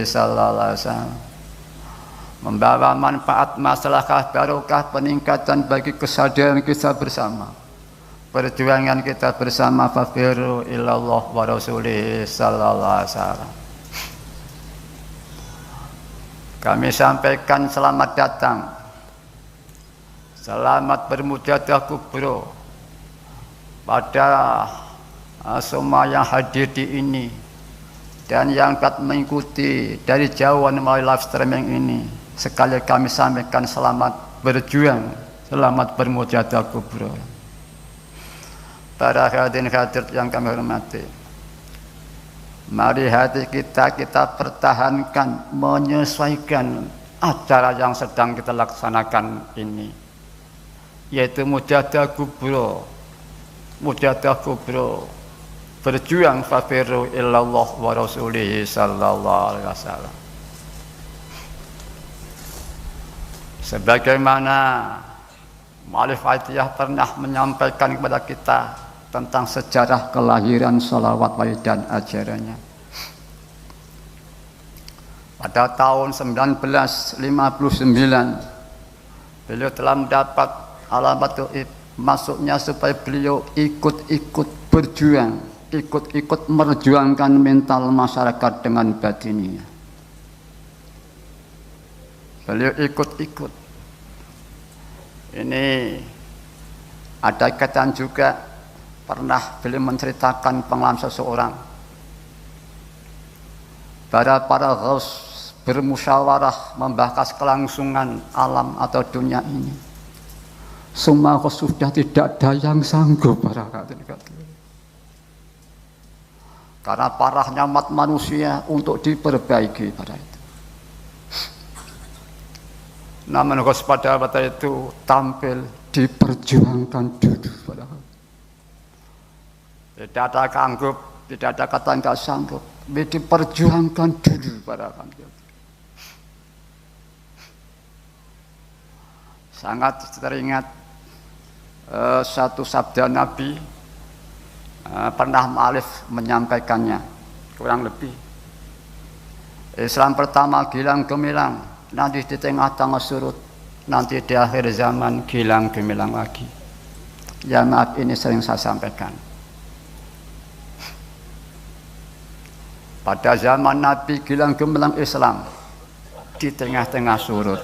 sallallahu alaihi wasallam, membawa manfaat, maslahah, barokah, peningkatan bagi kesadaran kita bersama, perjuangan kita bersama. Fafiru ilallah wa rasulih sallallahu alaihi wasallam. Kami sampaikan selamat datang, selamat bermujadah kubro pada semua yang hadir di ini dan yang dapat mengikuti dari jauhan melalui live streaming ini. Sekali kami sampaikan selamat berjuang, selamat bermujadah kubro. Para hadirin hadirat yang kami hormati, mari hati kita pertahankan, menyesuaikan acara yang sedang kita laksanakan ini, yaitu mujadah kubro. Mujadah kubro, berjuang fafiru illallah wa rasulih sallallahu alaihi wasallam. Sebagaimana Mu'allif Atiyah pernah menyampaikan kepada kita tentang sejarah kelahiran sholawat dan ajarannya. Pada tahun 1959 beliau telah mendapat alamat gaib, maksudnya supaya beliau ikut-ikut berjuang, ikut-ikut merjuangkan mental masyarakat dengan batinnya. Beliau ikut-ikut. Ini ada kaitan juga, pernah beliau menceritakan pengalaman seseorang. Para ghaus bermusyawarah membahas kelangsungan alam atau dunia ini. Semua sudah tidak ada yang sanggup para hadirin. Karena parahnya umat manusia untuk diperbaiki pada itu. Namun pada waktu itu tampil diperjuangkan dulu pada. Tidak ada sanggup, tidak ada kata enggak sanggup, diperjuangkan dulu pada hadirin. Sangat teringat satu sabda Nabi, pernah Mu'allif menyampaikannya kurang lebih. Islam pertama gilang gemilang, nanti di tengah-tengah surut, nanti di akhir zaman gilang gemilang lagi. Ya maaf, ini sering saya sampaikan. Pada zaman Nabi gilang gemilang Islam, di tengah-tengah surut.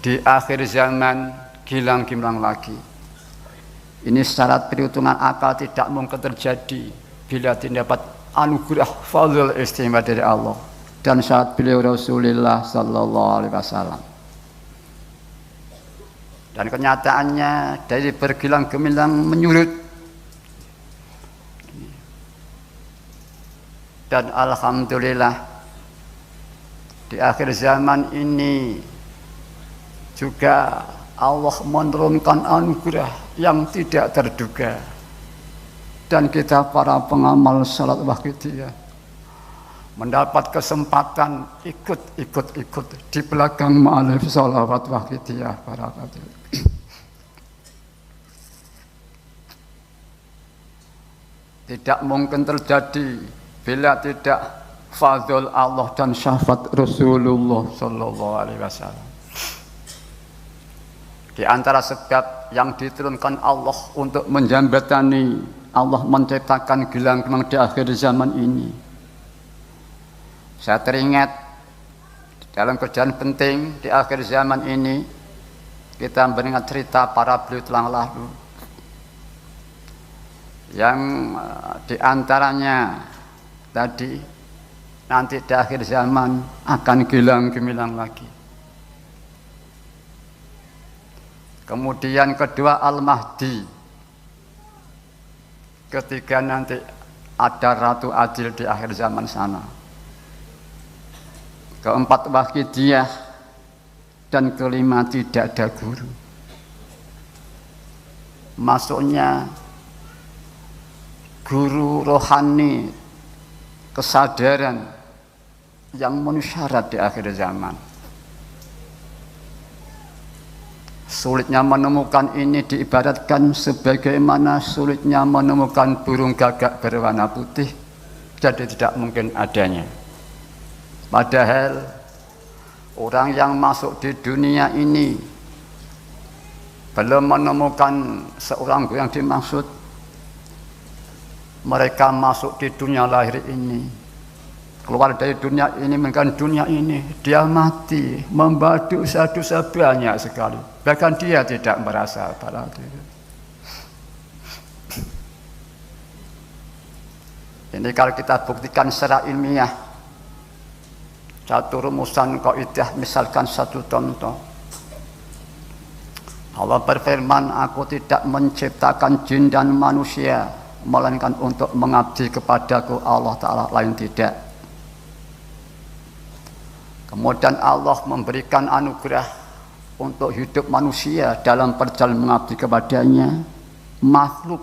Di akhir zaman gilang gemilang lagi. Ini syarat perhitungan akal tidak mungkin terjadi bila tidak dapat anugerah fadl istimewa dari Allah dan syarat beliau Rasulullah sallallahu alaihi wasallam. Dan kenyataannya dari bergilang gemilang menyurut. Dan alhamdulillah di akhir zaman ini juga Allah menurunkan anugerah yang tidak terduga, dan kita para pengamal salat waqidiyah mendapat kesempatan ikut di belakang Mu'allif sholawat waqidiyah para hadirin. Tidak mungkin terjadi bila tidak fadl Allah dan syafaat Rasulullah sallallahu alaihi wasallam. Di antara sebab yang diturunkan Allah untuk menjembatani Allah menciptakan gilang gemilang di akhir zaman ini. Saya teringat dalam kerjaan penting di akhir zaman ini, kita mendengar cerita para beliau telah lalu, yang di antaranya tadi nanti di akhir zaman akan gilang gemilang lagi. Kemudian kedua Al-Mahdi, ketiga nanti ada Ratu Adil di akhir zaman sana. Keempat Waqidiyah, dan kelima tidak ada guru. Maksudnya guru rohani kesadaran yang memenuhi syarat di akhir zaman. Sulitnya menemukan ini diibaratkan sebagaimana sulitnya menemukan burung gagak berwarna putih jadi tidak mungkin adanya. Padahal orang yang masuk di dunia ini belum menemukan seorang yang dimaksud. Mereka masuk di dunia lahir ini, keluar dari dunia ini, meninggalkan dunia ini, dia mati, membawa dosa-dosa banyak sekali. Bahkan dia tidak merasa pada diri. Ini kalau kita buktikan secara ilmiah, satu rumusan kaidah, misalkan satu contoh. Allah berfirman, aku tidak menciptakan jin dan manusia melainkan untuk mengabdi kepadaku, Allah Ta'ala, lain tidak. Kemudian Allah memberikan anugerah untuk hidup manusia dalam perjalanan mengabdi kepadanya. Makhluk,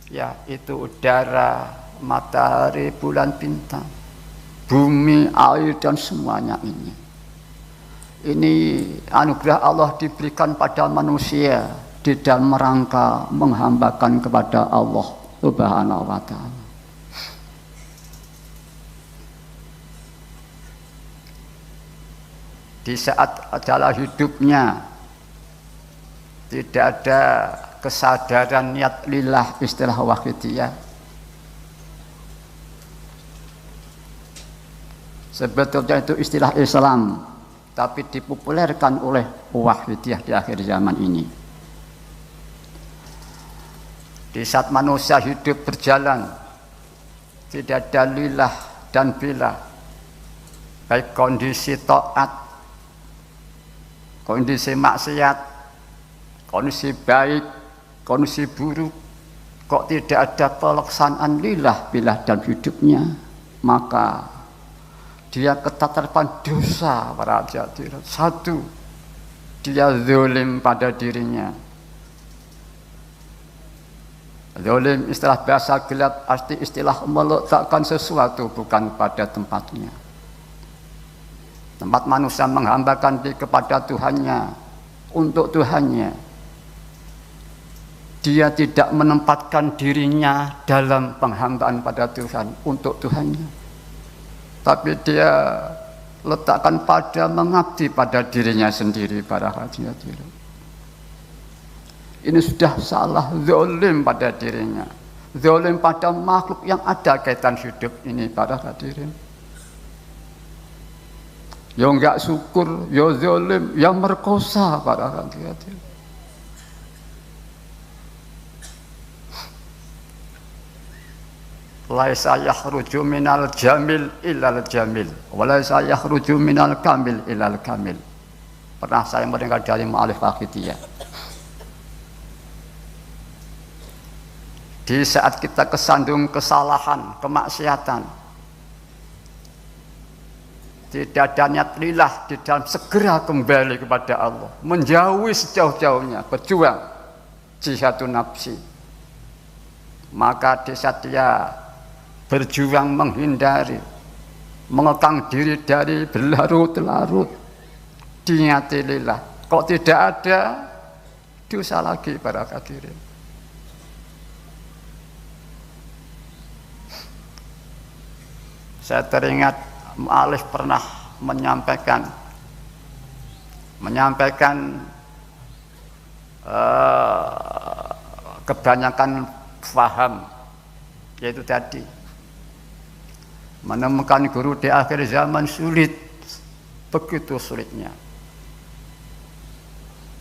ya, itu udara, matahari, bulan, bintang, bumi, air, dan semuanya ini. Ini anugerah Allah diberikan pada manusia di dalam rangka menghambakan kepada Allah Subhanahu wa ta'ala. Di saat adalah hidupnya tidak ada kesadaran niat lillah, istilah wahidiyah. Sebetulnya itu istilah Islam, tapi dipopulerkan oleh wahidiyah di akhir zaman ini. Di saat manusia hidup berjalan, tidak ada lillah dan billah, baik kondisi taat, kondisi maksiat, kondisi baik, kondisi buruk, kok tidak ada pelaksanaan lillah billah dalam hidupnya, maka dia ketatarpan dosa para hadirin. Satu, dia zalim pada dirinya. Zalim istilah bahasa gelap, arti istilah meletakkan sesuatu bukan pada tempatnya. Tempat manusia menghambakan diri kepada Tuhannya, untuk Tuhannya. Dia tidak menempatkan dirinya dalam penghambaan pada Tuhan, untuk Tuhannya. Tapi dia letakkan pada mengabdi pada dirinya sendiri, para hadirin. Ini sudah salah, zalim pada dirinya, zalim pada makhluk yang ada kaitan hidup ini, para hadirin. Ya enggak syukur, ya zalim, yang merkosa, para hadirin. Laisa yakhruju minal jamil ilal jamil, wa laisa yakhruju minal kamil ilal kamil. Pernah saya mendengar dari mu'alif wahidiyah. Di saat kita kesandung kesalahan, kemaksiatan, tidak ada niat lillah di dalam segera kembali kepada Allah, menjauhi sejauh-jauhnya, berjuang jihadun nafsi, maka di saat dia berjuang menghindari, mengekang diri dari berlarut-larut niati lillah, kok tidak ada, dosa lagi, para hadirin. Saya teringat mu'alif pernah menyampaikan kebanyakan faham, yaitu tadi menemukan guru di akhir zaman sulit, begitu sulitnya.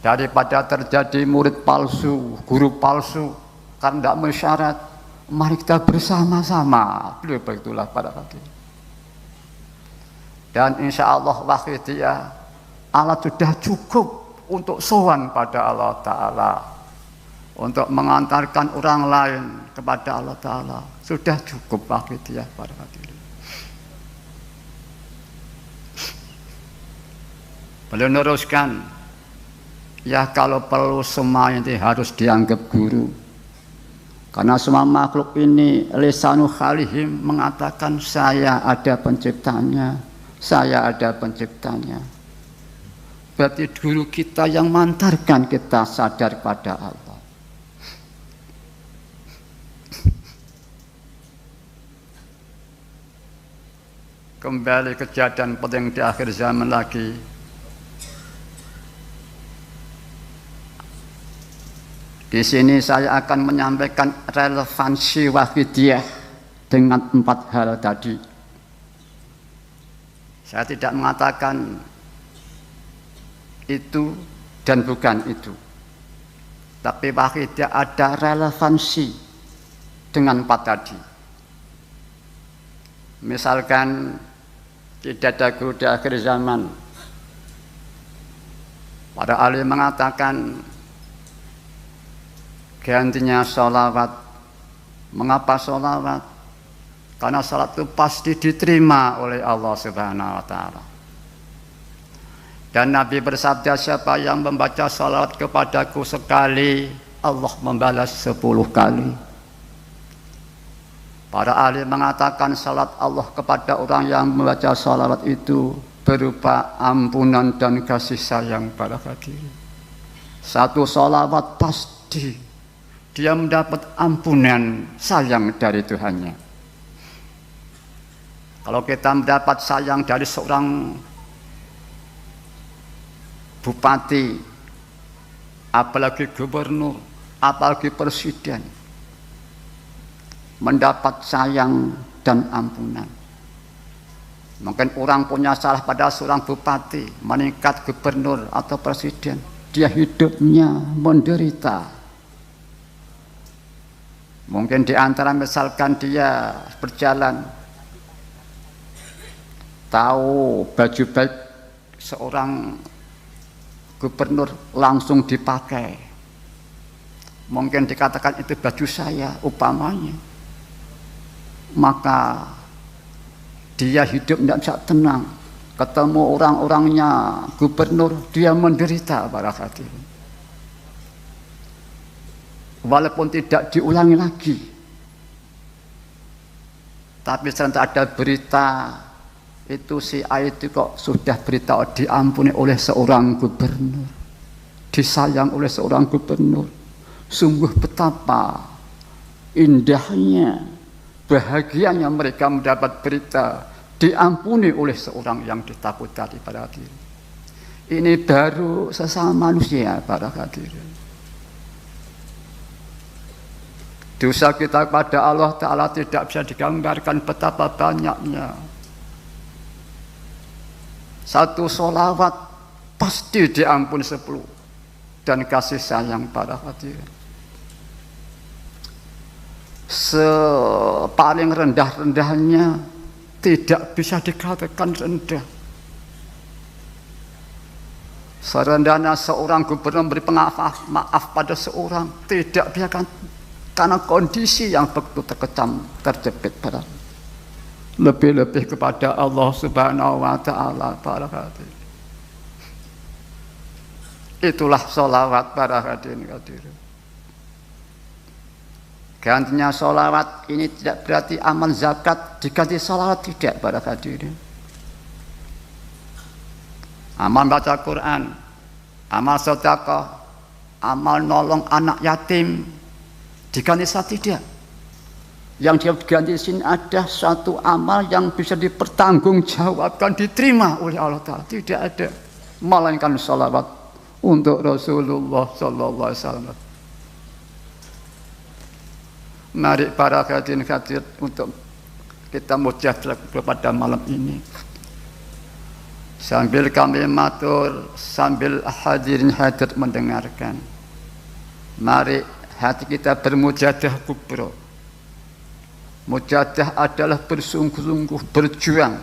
Daripada terjadi murid palsu, guru palsu, karena tidak mensyarat, mari kita bersama-sama, beliau begitulah, pada hadirin. Dan insya Allah wahidiyah, Allah sudah cukup untuk sowan pada Allah Ta'ala, untuk mengantarkan orang lain kepada Allah Ta'ala, sudah cukup wahidiyah, pada hadirin. Beliau meneruskan, ya kalau perlu semua ini harus dianggap guru, karena semua makhluk ini lisanu khalihim mengatakan saya ada penciptanya, saya ada penciptanya. Berarti guru kita yang mengantarkan kita sadar pada Allah. kembali kejadian penting di akhir zaman lagi. Di sini saya akan menyampaikan relevansi wahidiyah dengan 4 hal tadi. Saya tidak mengatakan itu dan bukan itu. Tapi wahidiyah ada relevansi dengan 4 tadi. Misalkan tidak ada guru di akhir zaman. Para ahli mengatakan gantinya sholawat. Mengapa sholawat? Karena salat itu pasti diterima oleh Allah Subhanahu wa Ta'ala. Dan Nabi bersabda, siapa yang membaca sholawat kepadaku sekali, Allah membalas 10 kali. Para ahli mengatakan salat Allah kepada orang yang membaca sholawat itu berupa ampunan dan kasih sayang pada hadirin. Satu sholawat pasti dia mendapat ampunan sayang dari Tuhannya. Kalau kita mendapat sayang dari seorang bupati, apalagi gubernur, apalagi presiden, mendapat sayang dan ampunan. Mungkin orang punya salah pada seorang bupati, meningkat gubernur atau presiden, dia hidupnya menderita. Mungkin di antara misalkan dia berjalan, tahu baju baik seorang gubernur langsung dipakai. Mungkin dikatakan itu baju saya umpamanya. Maka dia hidup tidak bisa tenang. Ketemu orang-orangnya gubernur, dia menderita para hadirin. Walaupun tidak diulangi lagi, tapi setelah ada berita itu si A itu kok sudah berita diampuni oleh seorang gubernur, disayang oleh seorang gubernur. Sungguh betapa indahnya, bahagianya mereka mendapat berita diampuni oleh seorang yang ditakuti pada hadirin. Ini baru sesama manusia para hadirin. Dosa kita kepada Allah Ta'ala tidak bisa digambarkan betapa banyaknya. Satu sholawat pasti diampuni 10 dan kasih sayang pada hadirin. Sepaling rendah-rendahnya tidak bisa dikatakan rendah. Serendahnya seorang gubernur memberi maaf pada seorang tidak biarkan karena kondisi yang begitu terkecam, terjepit pada lebih-lebih kepada Allah Subhanahu wa Ta'ala para hadirin. Itulah sholawat para hadirin. Gantinya sholawat ini tidak berarti amal zakat diganti sholawat, tidak para hadirin. Amal baca Quran, amal sedekah, amal nolong anak yatim diganti saat tidak. Yang dia diganti di sini ada satu amal yang bisa dipertanggungjawabkan, diterima oleh Allah Ta'ala. Tidak ada melainkan sholawat untuk Rasulullah Sallallahu Alaihi Wasallam. Mari para hadirin hadirat untuk kita mujahadah kepada malam ini. Sambil kami matur, sambil hadirin hadirat mendengarkan. Mari hati kita bermujahadah kubro. Mujahadah adalah bersungguh-sungguh berjuang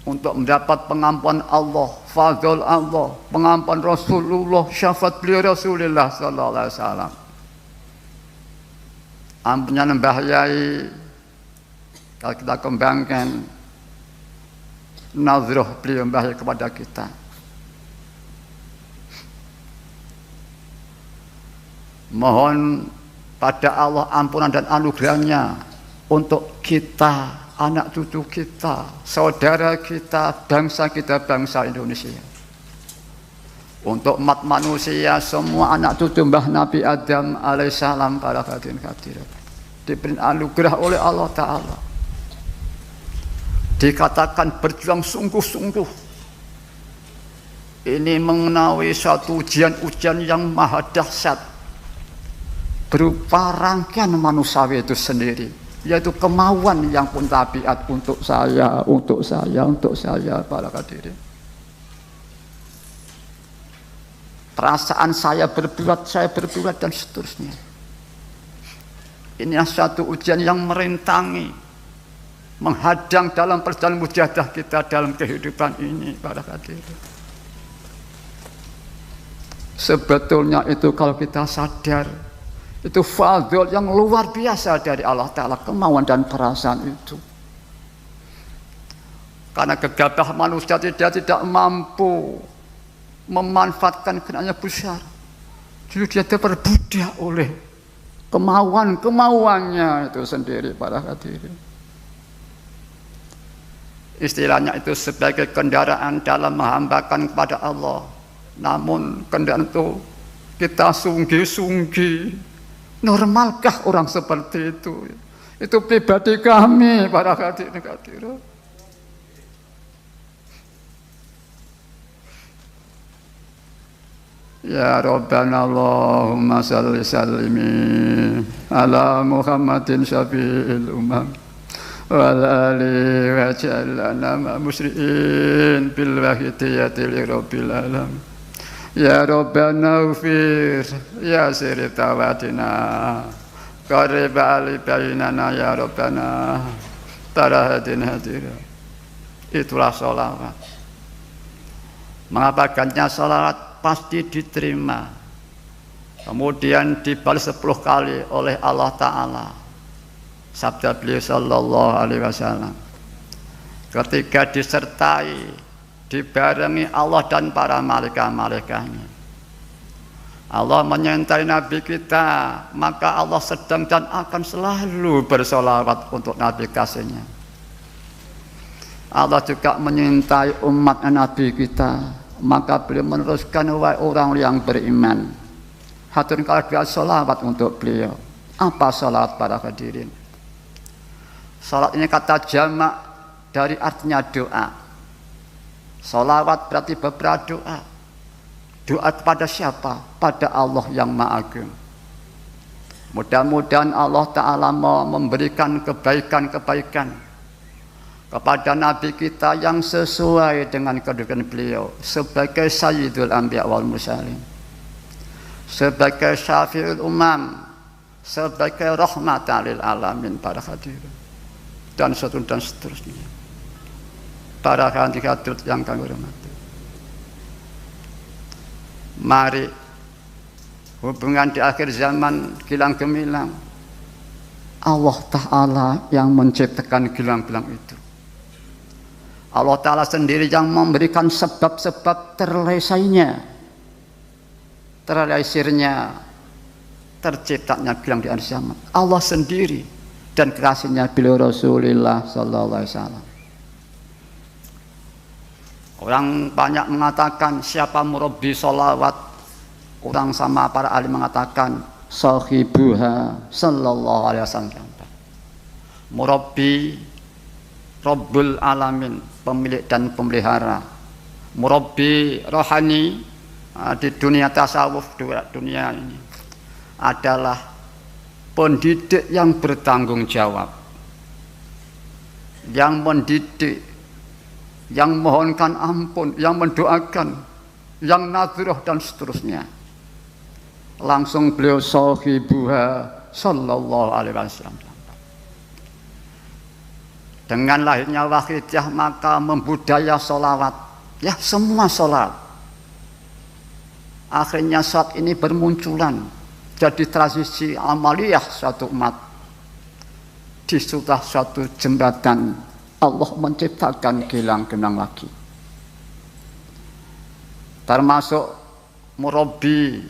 untuk mendapat pengampuan Allah, fadl Allah, pengampuan Rasulullah, syafaat beliau Rasulullah Sallallahu Alaihi Wasallam. Ampunan Mbah Yai, kalau kita kembangkan nazroh beliau Mbah Yai kepada kita. Mohon pada Allah ampunan dan anugerahnya untuk kita, anak cucu kita, saudara kita, bangsa Indonesia. Untuk umat manusia, semua anak cucu Mbah Nabi Adam alaihissalam para hadirin hadirat diberi anugerah oleh Allah Ta'ala. dikatakan berjuang sungguh-sungguh. Ini mengenai suatu ujian-ujian yang maha dahsyat berupa rangkaian manusiawi itu sendiri, yaitu kemauan yang pun tabiat untuk saya, para hadirin. Perasaan saya berbuat, dan seterusnya. Inilah suatu ujian yang merintangi, menghadang dalam perjalanan mujahadah kita dalam kehidupan ini, para hadirin. Sebetulnya itu kalau kita sadar, itu fadhil yang luar biasa dari Allah Ta'ala, kemauan dan perasaan itu. Karena gegabah manusia tidak mampu memanfaatkan kenanya besar, jadi dia terperbudak oleh kemauannya itu sendiri, para hadirin. Istilahnya itu sebagai kendaraan dalam menghambakan kepada Allah. Namun kendaraan itu kita sungguh-sungguh. Normalkah orang seperti itu? Itu pribadi kami, para hadirin. Ya Rabbana Allahumma salli sallimi ala Muhammadin syafi'il umam wal ali wa ja'alna musri'in bil wahidiyati li rabbil alam. Ya Rabbana ufir ya siri tawatina qarib ali bainana ya Rabbana para hadirin. Itulah sholawat. Mengapa gantinya sholawat? Pasti diterima, kemudian dibalas 10 kali oleh Allah Ta'ala. Sabda beliau sallallahu alaihi wasallam, ketika disertai, dibarengi Allah dan para malaikat-malaikatnya, Allah menyertai Nabi kita, maka Allah sedang dan akan selalu bersolawat untuk Nabi kasihnya. Allah juga menyertai umat Nabi kita, maka beliau meneruskan, wahai orang yang beriman, haturun kalian sholawat untuk beliau. Apa sholawat, para hadirin? Sholawat ini kata jamak dari artinya doa. Sholawat berarti beberapa doa. Doa kepada siapa? Pada Allah yang Maha Agung. Mudah-mudahan Allah Ta'ala mau memberikan kebaikan-kebaikan kepada Nabi kita yang sesuai dengan kedudukan beliau sebagai Sayyidul Anbiya wal Mursalin, sebagai Syafi'ul Umam, sebagai rahmatan lil alamin, para hadirin, dan seterusnya. Para hadirin yang kami hormati, mari hubungan di akhir zaman gilang gemilang, Allah Ta'ala yang menciptakan gilang-gilang itu. Allah Ta'ala sendiri yang memberikan sebab-sebab terrealisirnya, terciptanya gilang di akhir zaman. Allah sendiri dan kekasihnya beliau Rasulullah sallallahu alaihi wasallam. Orang banyak mengatakan siapa murabbi sholawat, orang sama para ahli mengatakan sahibuha sallallahu alaihi wasallam. Murabbi Rabbul Alamin, pemilik dan pemelihara. Murabbi rohani di dunia tasawuf, dunia ini adalah pendidik yang bertanggung jawab, yang mendidik, yang mohonkan ampun, yang mendoakan, yang nadhirah dan seterusnya. Langsung beliau sahibuha sallallahu alaihi wasallam. Dengan lahirnya Wahidiyah maka membudaya sholawat, ya semua sholat. Akhirnya saat ini bermunculan jadi tradisi amaliyah suatu umat. Di suatu jembatan Allah menciptakan gilang-gilang lagi. Termasuk murabbi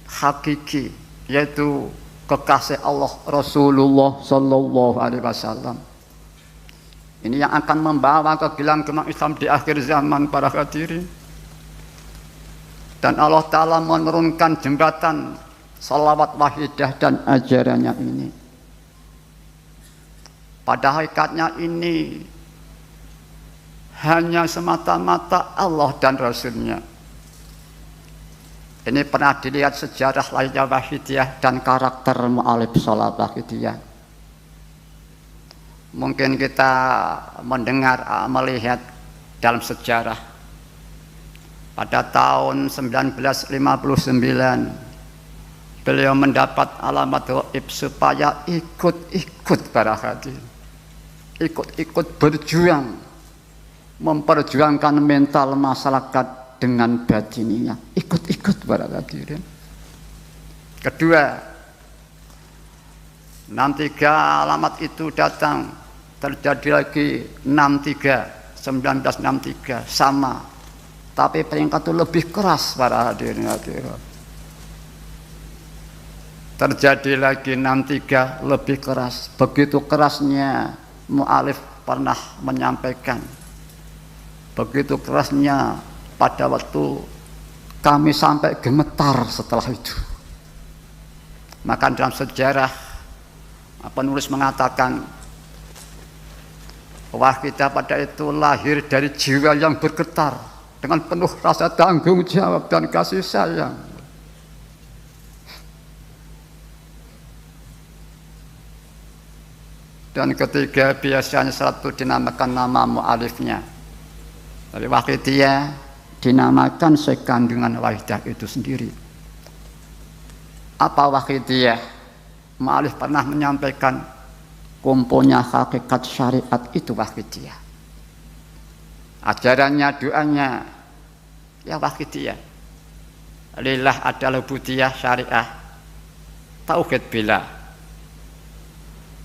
hakiki, yaitu kekasih Allah Rasulullah sallallahu alaihi wasallam. Ini yang akan membawa ke gilang-gilang Islam di akhir zaman, para hadirin. Dan Allah Ta'ala menurunkan jembatan salawat wahidah dan ajarannya ini. Pada hakikatnya ini hanya semata-mata Allah dan Rasulnya. Ini pernah dilihat sejarah lahirnya Wahidiyah dan karakter mu'alif sholat Wahidiyah. Mungkin kita mendengar, melihat dalam sejarah. Pada tahun 1959, beliau mendapat alamat gaib supaya ikut-ikut para hadirin. Ikut-ikut berjuang, memperjuangkan mental masyarakat dengan batininya, ikut-ikut para hadirin. Kedua, 63 alamat itu datang, terjadi lagi 1963 sama, tapi peringkat itu lebih keras para hadirin. Terjadi lagi 63 lebih keras. Begitu kerasnya mu'alif pernah menyampaikan, begitu kerasnya pada waktu kami sampai gemetar setelah itu. Maka dalam sejarah penulis mengatakan bahwa kita pada itu lahir dari jiwa yang bergetar dengan penuh rasa tanggung jawab dan kasih sayang. Dan ketiga, biasanya satu dinamakan nama mu'alifnya. Dari Wahidiyah dinamakan sekandungan Wahidah itu sendiri. Apa Wahidiyah? Mu'alif pernah menyampaikan kumpulnya hakikat syariat itu Wahidiyah. Ajarannya, doanya ya Wahidiyah. Lillah adalah ubudiyah syariah, tauhid billah.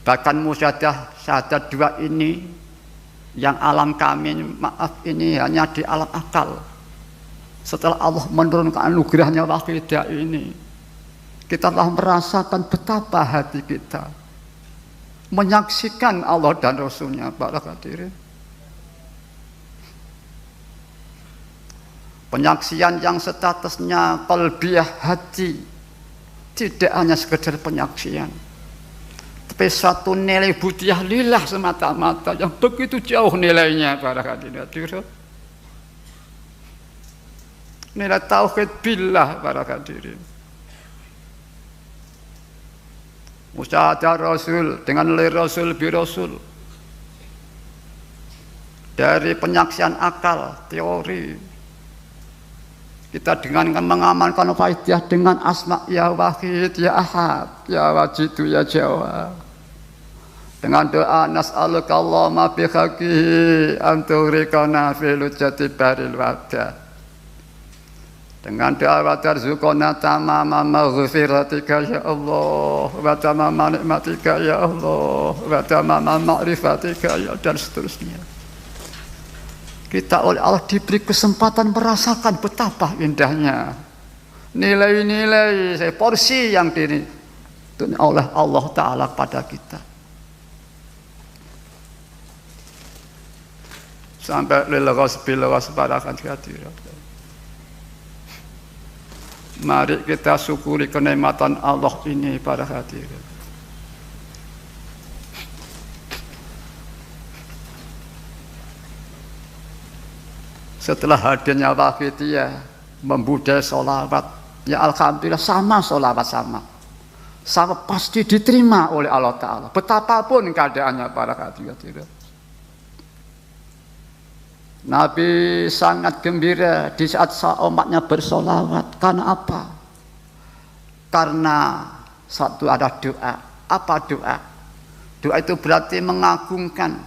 Bahkan musyadah syahadat dua ini yang alam kami, maaf, ini hanya di alam akal. Setelah Allah menurunkan anugerahnya Wahidah ini, kita telah merasakan betapa hati kita menyaksikan Allah dan Rasulnya para hadirin. Penyaksian yang statusnya qalbiyah, hati, tidak hanya sekedar penyaksian, tapi satu nilai budiah lillah semata-mata yang begitu jauh nilainya para hadirin. Nilai tauhid billah para hadirin. Musyahadah Rasul dengan nilai Rasul bi Rasul. Dari penyaksian akal, teori, kita dengan mengamalkan Wahidiyah dengan asma ya Wahid, ya Ahad, ya Wajidu, ya Jawab. Dengan doa nas'aluka Allahumma bihaqihi anturikana fil jati baril wadah. Dengan doa wa tarzuqana tamama maghfiratika ya Allah, wa tamama nikmatika ya Allah, wa tamama ma'rifatika ya, dan seterusnya. Kita oleh Allah diberi kesempatan merasakan betapa indahnya nilai-nilai porsi yang diberikan oleh Allah Ta'ala pada kita. Sampai lillahi pada hadirat. Mari kita syukuri kenikmatan Allah ini para hadirin. Setelah hadirnya Wahidiyah membudaya sholawat, ya alhamdulillah sama sholawat sama pasti diterima oleh Allah Ta'ala betapapun keadaannya para hadirin. Nabi sangat gembira di saat umatnya bersolawat. Karena apa? Karena satu ada doa. Apa doa? Doa itu berarti mengagungkan.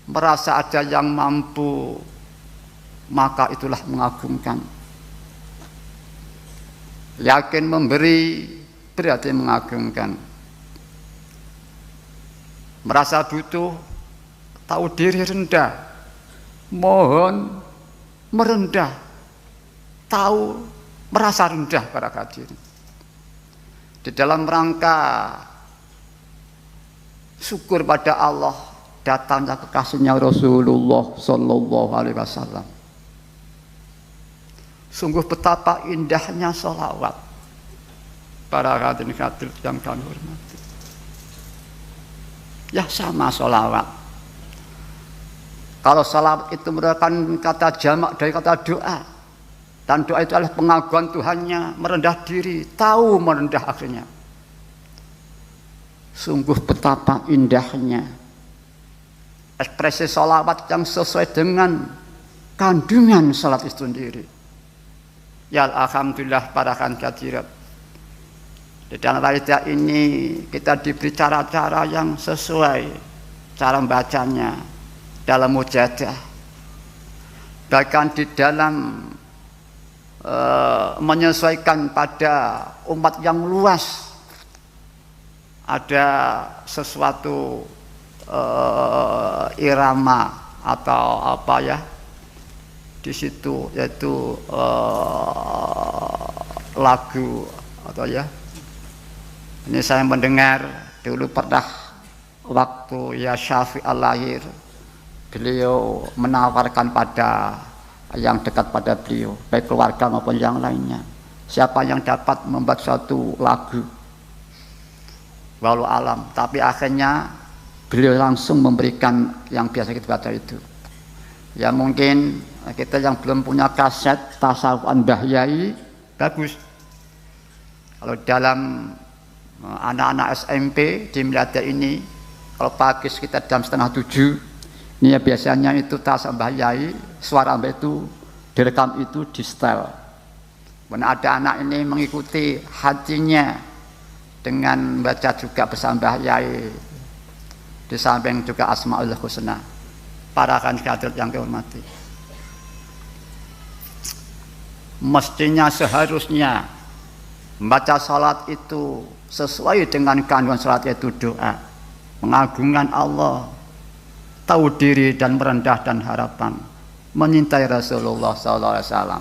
Merasa ada yang mampu, maka itulah mengagungkan. Yakin memberi berarti mengagungkan. Merasa butuh, tahu diri rendah, mohon merendah, tahu merasa rendah para hadirin. Di dalam rangka syukur pada Allah datangnya kekasihnya Rasulullah Sallallahu Alaihi Wasallam. Sungguh betapa indahnya sholawat para hadirin yang kami hormati. Ya sama sholawat. Kalau sholawat itu merupakan kata jamak dari kata doa. Dan doa itu adalah pengakuan Tuhannya, merendah diri, tahu merendah akhirnya. Sungguh betapa indahnya ekspresi sholawat yang sesuai dengan kandungan salat itu sendiri. Ya alhamdulillah para hadirat. Di dalam panitia ini kita diberi cara-cara yang sesuai cara membacanya dalam mujadah. Bahkan di dalam menyesuaikan pada umat yang luas, ada sesuatu irama atau apa ya di situ, yaitu lagu atau ya. Ini saya mendengar dulu pernah waktu ya Syafi'i al-lahir, beliau menawarkan pada yang dekat pada beliau, baik keluarga maupun yang lainnya, siapa yang dapat membuat suatu lagu walau alam. Tapi akhirnya beliau langsung memberikan yang biasa kita baca itu. Ya mungkin kita yang belum punya kaset tasawuf Mbah Yai, bagus. Kalau dalam anak-anak SMP di Milada ini, kalau pagi sekitar jam 6:30, ini ya biasanya itu tasawuf Mbah Yai, suara Mbah itu direkam itu di setel. Mana ada anak ini mengikuti hatinya dengan baca juga bersama Mbah Yai, di samping juga Asmaul Husna. Para hadirat yang dihormati, mestinya seharusnya membaca salat itu sesuai dengan kandungan salat, yaitu doa, pengagungkan Allah, tahu diri dan merendah dan harapan, menyintai Rasulullah SAW.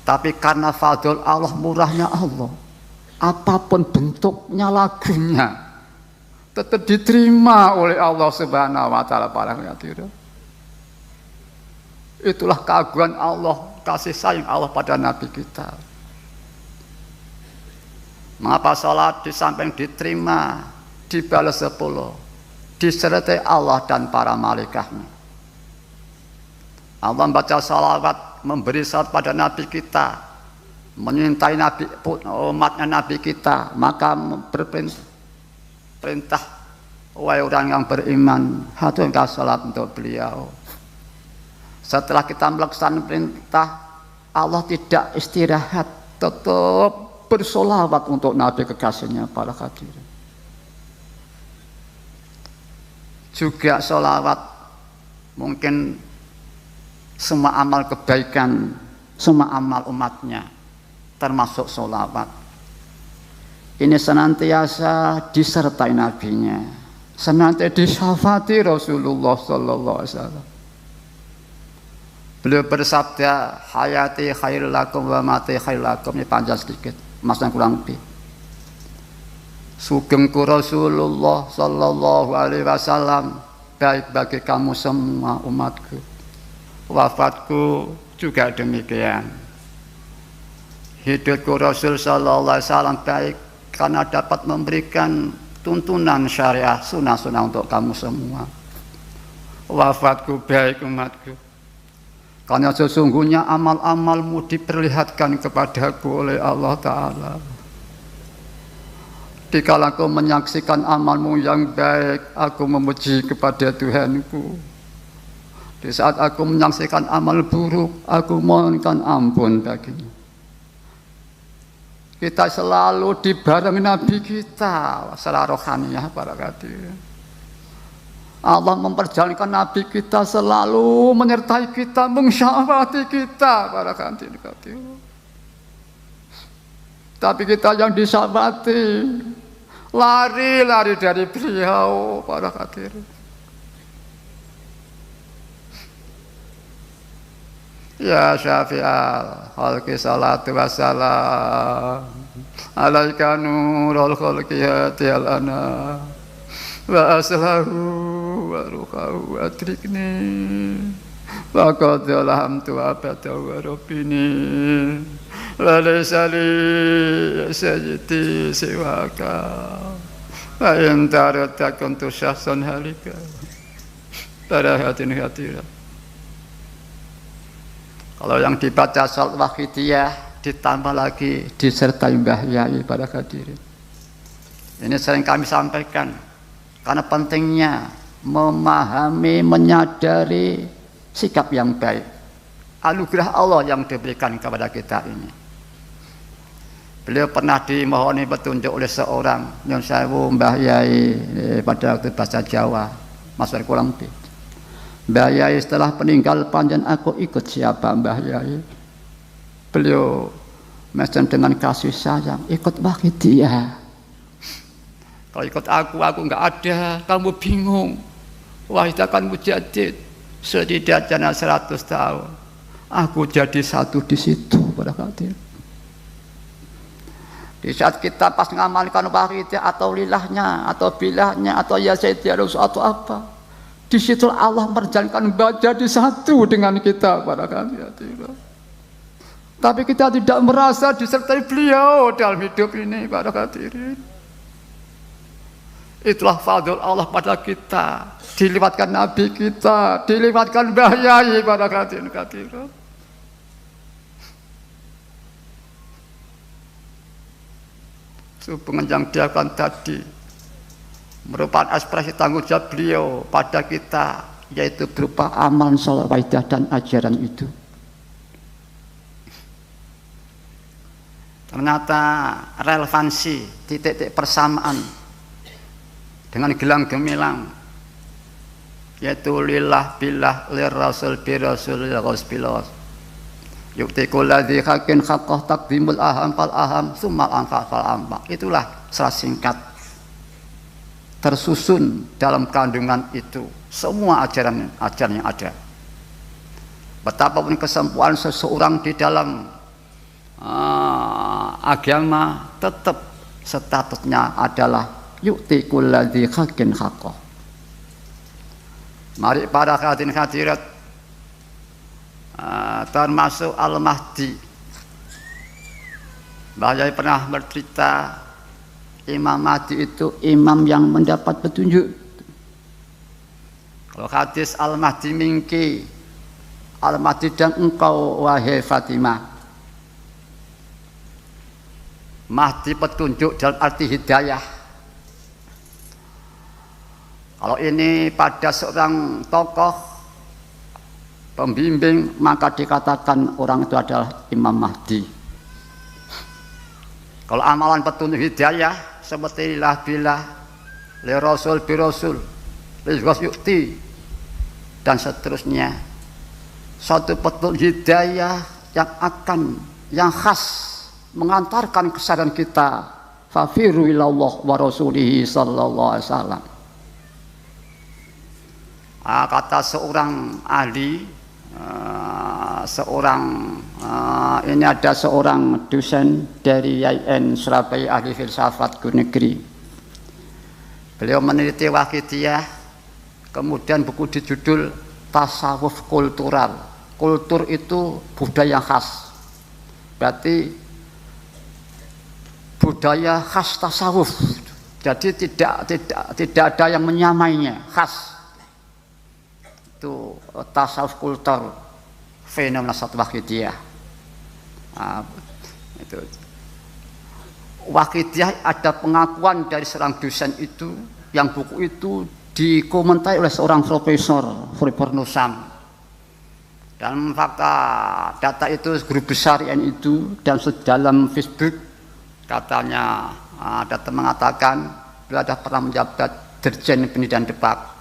Tapi karena fadl Allah, murahnya Allah, apapun bentuknya lagunya tetap diterima oleh Allah Subhanahu wa Ta'ala. Para hadirin, itulah keagungan Allah, kasih sayang Allah pada Nabi kita. Mengapa salat di samping diterima, dibalas 10, disertai Allah dan para malaikatnya. Allah membaca salawat, memberi salat pada Nabi kita, menyintai Nabi, umatnya Nabi kita, maka perintah, wahai orang yang beriman, haturkan salat untuk beliau. Setelah kita melaksanakan perintah, Allah tidak istirahat, tetap bersolawat untuk Nabi kekasihnya. Para hadirin, juga solawat, mungkin semua amal kebaikan, semua amal umatnya termasuk solawat ini senantiasa disertai nabinya, senantiasa disyafaati Rasulullah sallallahu alaihi wasallam. Beliau bersabda, hayati khairul lakum wa mati khairul lakum. Ini panjang sedikit, masanya kurang lebih. Sugengku Rasulullah sallallahu alaihi wasallam baik bagi kamu semua umatku, wafatku juga demikian. Hidupku Rasul sallallahu alaihi wasallam baik karena dapat memberikan tuntunan syariah sunnah-sunnah untuk kamu semua. Wafatku baik umatku karena sesungguhnya amal-amalmu diperlihatkan kepadaku oleh Allah Ta'ala. Dikala aku menyaksikan amalmu yang baik, aku memuji kepada Tuhanku. Di saat aku menyaksikan amal buruk, aku mohonkan ampun baginya. Kita selalu dibarengi Nabi kita secara rohaniyah. Para hadirin, Allah memperjalankan Nabi kita, selalu menyertai kita, mensyafaati kita. Para hadirin, tapi kita yang disyafaati lari-lari dari beliau. Para hadirin, ya syafi'al khalqi salatu wassalam alaika nurul khalqi hatiyal ana wa aslahu wa ruhahu adrikni wa qad alhamtu abada wa rabbini wa laysa li sayyidi siwaka Ayam takun tu syason halika pada hati-hati. Kalau yang dibaca salat wahidiyah ditambah lagi disertai Mbah Yai pada hadirin. Ini sering kami sampaikan karena pentingnya memahami, menyadari sikap yang baik, anugerah Allah yang diberikan kepada kita ini. Beliau pernah dimohoni petunjuk oleh seorang Nyun Sewu Mbah Yai pada waktu bahasa Jawa, Mas kurang lebih. Mbah Yai setelah meninggal panjen aku ikut siapa Mbah Yai. Beliau mention dengan kasih sayang, ikut wahidiyah. Kalau ikut aku nggak ada, kamu bingung. Wahidiyah kan mujadid, setidaknya 100 tahun. Aku jadi satu di situ pada hadirin. Di saat kita pas ngamalkan wahidiyah atau lilahnya atau bilahnya atau ya sayyidiyah atau apa, di situ Allah menjalankan jadi satu dengan kita pada hadirin. Tapi kita tidak merasa disertai beliau dalam hidup ini pada hadirin. Itulah fadl Allah pada kita, dilibatkan Nabi kita, dilibatkan Mbah Yai pada hadirin. Hubungan yang diakan tadi merupakan ekspresi tanggung jawab beliau pada kita, yaitu berupa amal salat wahidiyah dan ajaran itu. Ternyata relevansi titik-titik persamaan dengan gelang gemilang, yaitu lillah billah lir rasul bi rasul rasul yuktikul ladzi haqqin haqqah taqdimul aham fal aham summal anfa fal anfa. Itulah secara singkat tersusun dalam kandungan itu semua ajaran yang ada. Betapapun kesempuhan seseorang di dalam agama, tetap statusnya adalah yuktikul ladzi haqqin haqqah. Mari para hadirin hadirat, termasuk Al-Mahdi. Mbah Yai pernah bercerita Imam Mahdi itu imam yang mendapat petunjuk. Kalau hadis Al-Mahdi mingki, Al-Mahdi dan engkau wahai Fatimah. Mahdi petunjuk dalam arti hidayah. Kalau ini pada seorang tokoh pembimbing, maka dikatakan orang itu adalah Imam Mahdi. Kalau amalan petunjuk hidayah seperti lillah billah, li rasul bi rasul, li yukti dan seterusnya, satu petunjuk hidayah yang khas mengantarkan kesadaran kita fafiru ilallah wa rasulihi sallallahu alaihi wasallam. Kata seorang ahli, ini ada seorang dosen dari IAIN Surabaya, ahli filsafat negeri. Beliau meneliti wahidiyah, kemudian buku dijudul Tasawuf Kultural. Kultur itu budaya khas, berarti budaya khas tasawuf. Jadi tidak ada yang menyamainya, khas. Itu tasawuf kultur, fenomena satu wahidiyah. Itu wahidiyah ada pengakuan dari seorang dosen itu, yang buku itu dikomentari oleh seorang profesor Freeport Nusam. Dan fakta data itu guru besar IAIN itu, dan dalam Facebook katanya ada mengatakan beliau ada pernah menjabat Dirjen Pendidikan Depak.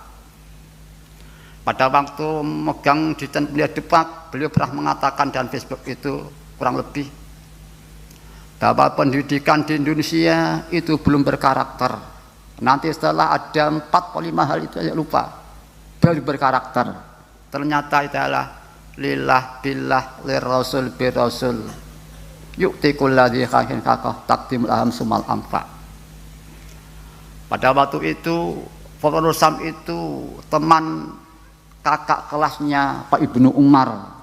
Pada waktu megang di Pendidikan Depak, beliau pernah mengatakan dalam Facebook itu kurang lebih bahwa pendidikan di Indonesia itu belum berkarakter. Nanti setelah ada 4 atau 5 hal itu saya lupa, baru berkarakter. Ternyata itu adalah lillah billah lir rasul bi rasul yuktikul ladzi haqqin haqqah taqdimul aham sumal anfa. Pada waktu itu Profesor Sam itu teman kakak kelasnya Pak Ibnu Umar,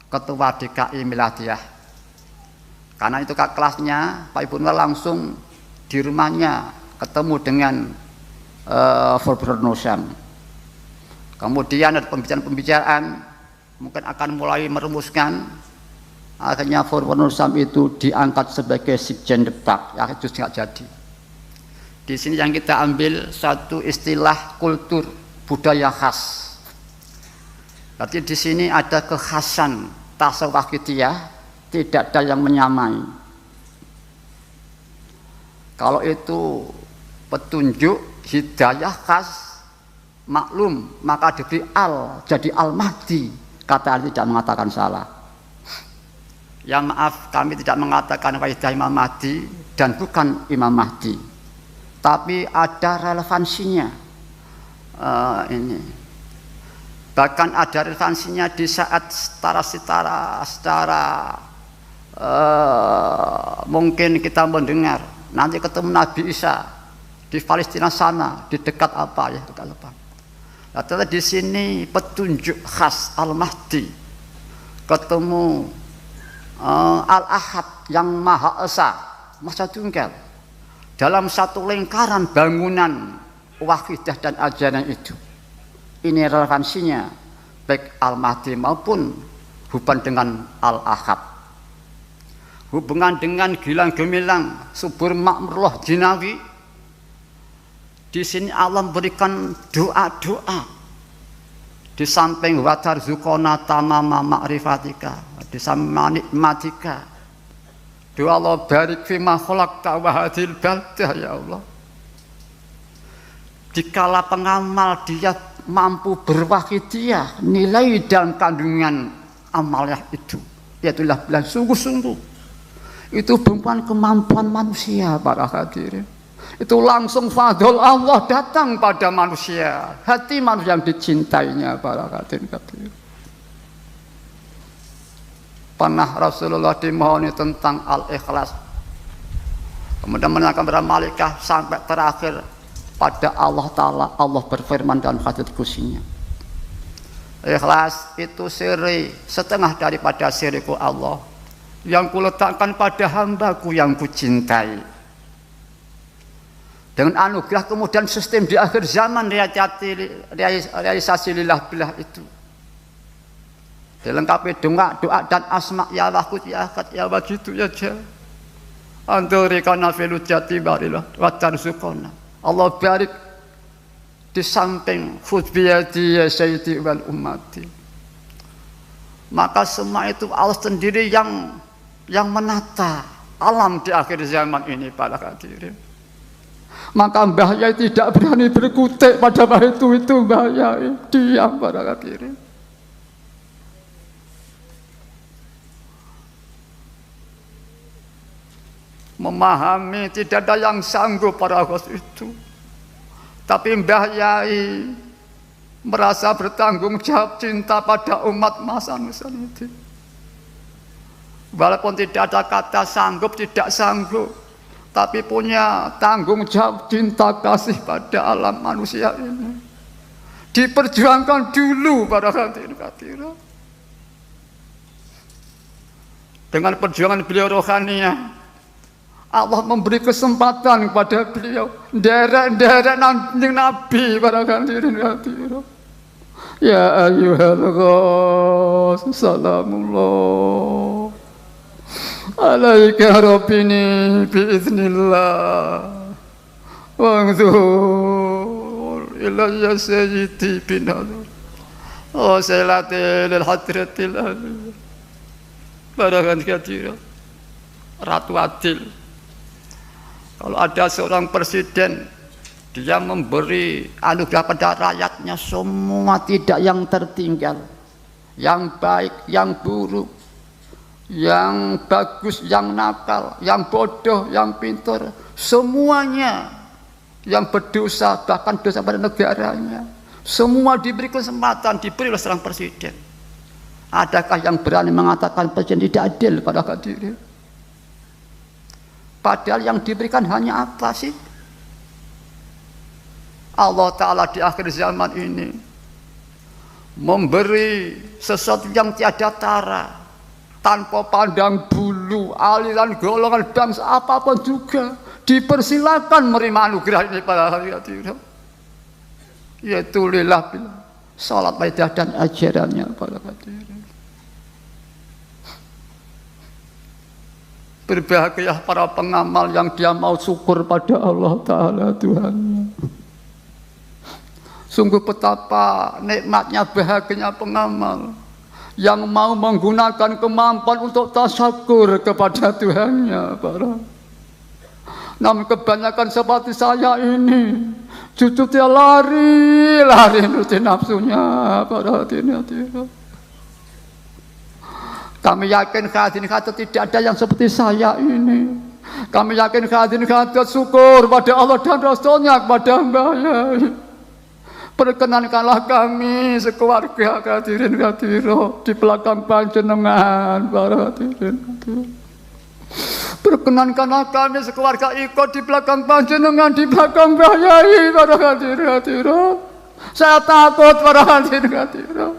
ketua DKI Miladiyah. Karena itu kakak kelasnya Pak Ibnu Umar langsung di rumahnya ketemu dengan Volker Nussam. Kemudian ada pembicaraan-pembicaraan, mungkin akan mulai merumuskan. Akhirnya Volker Nussam itu diangkat sebagai Sekjen Depak, ya itu nggak jadi. Di sini yang kita ambil satu istilah kultur budaya khas. Berarti di sini ada kekhasan tasawuf Hidayah, tidak ada yang menyamai. Kalau itu petunjuk hidayah khas maklum, maka diberi jadi al-mahdi, kata Ali tidak mengatakan salah. Ya maaf, kami tidak mengatakan waidah Imam Mahdi dan bukan Imam Mahdi, tapi ada relevansinya. Ini bahkan ada relevansinya di saat secara mungkin kita mendengar nanti ketemu Nabi Isa di Palestina sana, di dekat apa ya, dekat apa. Nah, ternyata di sini petunjuk khas Al-Mahdi, ketemu Al-Ahad yang Maha Esa, Maha Tunggal, dalam satu lingkaran bangunan wahidah dan ajaran itu. Ini relevansinya baik Al-Mahdi maupun hubungan dengan Al-Ahad, hubungan dengan Gilang Gemilang, Subur Makmurullah Jinawi. Di sini Allah memberikan doa-doa di samping watar zukona tamama ma'rifatika, di samping nikmatika. Doa Allah barik fima khalaqta wa hadil baldah, ya Allah. Dikala pengamal dia mampu berwahidiyah, nilai dalam kandungan amalnya itu, yaitulah bilang sungguh-sungguh. Itu bukan kemampuan manusia, para hadirin. Itu langsung fadl Allah datang pada manusia, hati manusia yang dicintainya, para hadirin. Pernah Rasulullah dimohoni tentang al-ikhlas, kemudian menanyakan kepada malaikah sampai terakhir pada Allah Ta'ala. Allah berfirman dalam hadits kursinya, ikhlas itu siri setengah daripada siriku Allah yang kuletakkan pada hambaku yang kucintai. Dengan anugerah kemudian sistem di akhir zaman realisasi lillah billah itu dilengkapi doa dan asma ya wahid ya ahad ya wajidu ya jah andurikana fil jati barilah wa tarzuqana. Allah barik di samping khudbiyati ya sayyidi wal ummati. Maka semua itu Allah sendiri yang menata alam di akhir zaman ini, para hadirin. Maka Mbah Yai tidak berani berkutik pada waktu itu. Mbah Yai diam, para hadirin. Memahami tidak ada yang sanggup pada waktu itu, tapi Mbah Yai merasa bertanggung jawab cinta pada umat masa Nusantara. Walaupun tidak ada kata sanggup, tidak sanggup, tapi punya tanggung jawab cinta kasih pada alam manusia ini. Diperjuangkan dulu, para hadirin. Dengan perjuangan beliau rohaniah, Allah memberi kesempatan kepada beliau derek Nabi, para hadirin. Ya ayyuhal ghas salamullah alaika rabbini biiznillah wangzur ilayya sayyidi binadar wa salati lil hadratil aliyah. Para hadirin, Ratu Adil, kalau ada seorang presiden, dia memberi anugerah pada rakyatnya semua, tidak yang tertinggal, yang baik, yang buruk, yang bagus, yang nakal, yang bodoh, yang pintar, semuanya, yang berdosa, bahkan dosa pada negaranya, semua diberi kesempatan, diberi oleh seorang presiden. Adakah yang berani mengatakan presiden tidak adil, pada hadirin? Padahal yang diberikan hanya apa sih? Allah Ta'ala di akhir zaman ini memberi sesuatu yang tiada tara, tanpa pandang bulu, aliran golongan bangsa apapun juga, dipersilakan menerima anugerah ini para hadirin. Yaitu lillah billah. Salat waidah dan ajarannya para hadirin. Berbahagia para pengamal yang dia mau syukur pada Allah Ta'ala Tuhannya. Sungguh betapa nikmatnya bahagianya pengamal yang mau menggunakan kemampuan untuk tasyakur kepada Tuhannya para. Namun kebanyakan seperti saya ini cucu dia lari nuruti nafsunya para hadirin. Kami yakin hadirin hadirat tidak ada yang seperti saya ini. Kami yakin hadirin hadirat syukur pada Allah dan Rasulnya kepada Mbah Yai. Perkenankanlah kami sekeluarga hadirin hadirat di belakang panjenengan para hadirin hadirat. Perkenankanlah kami sekeluarga ikut di belakang panjenengan, di belakang Mbah Yai para hadirin hadirat. Saya takut para hadirin hadirat.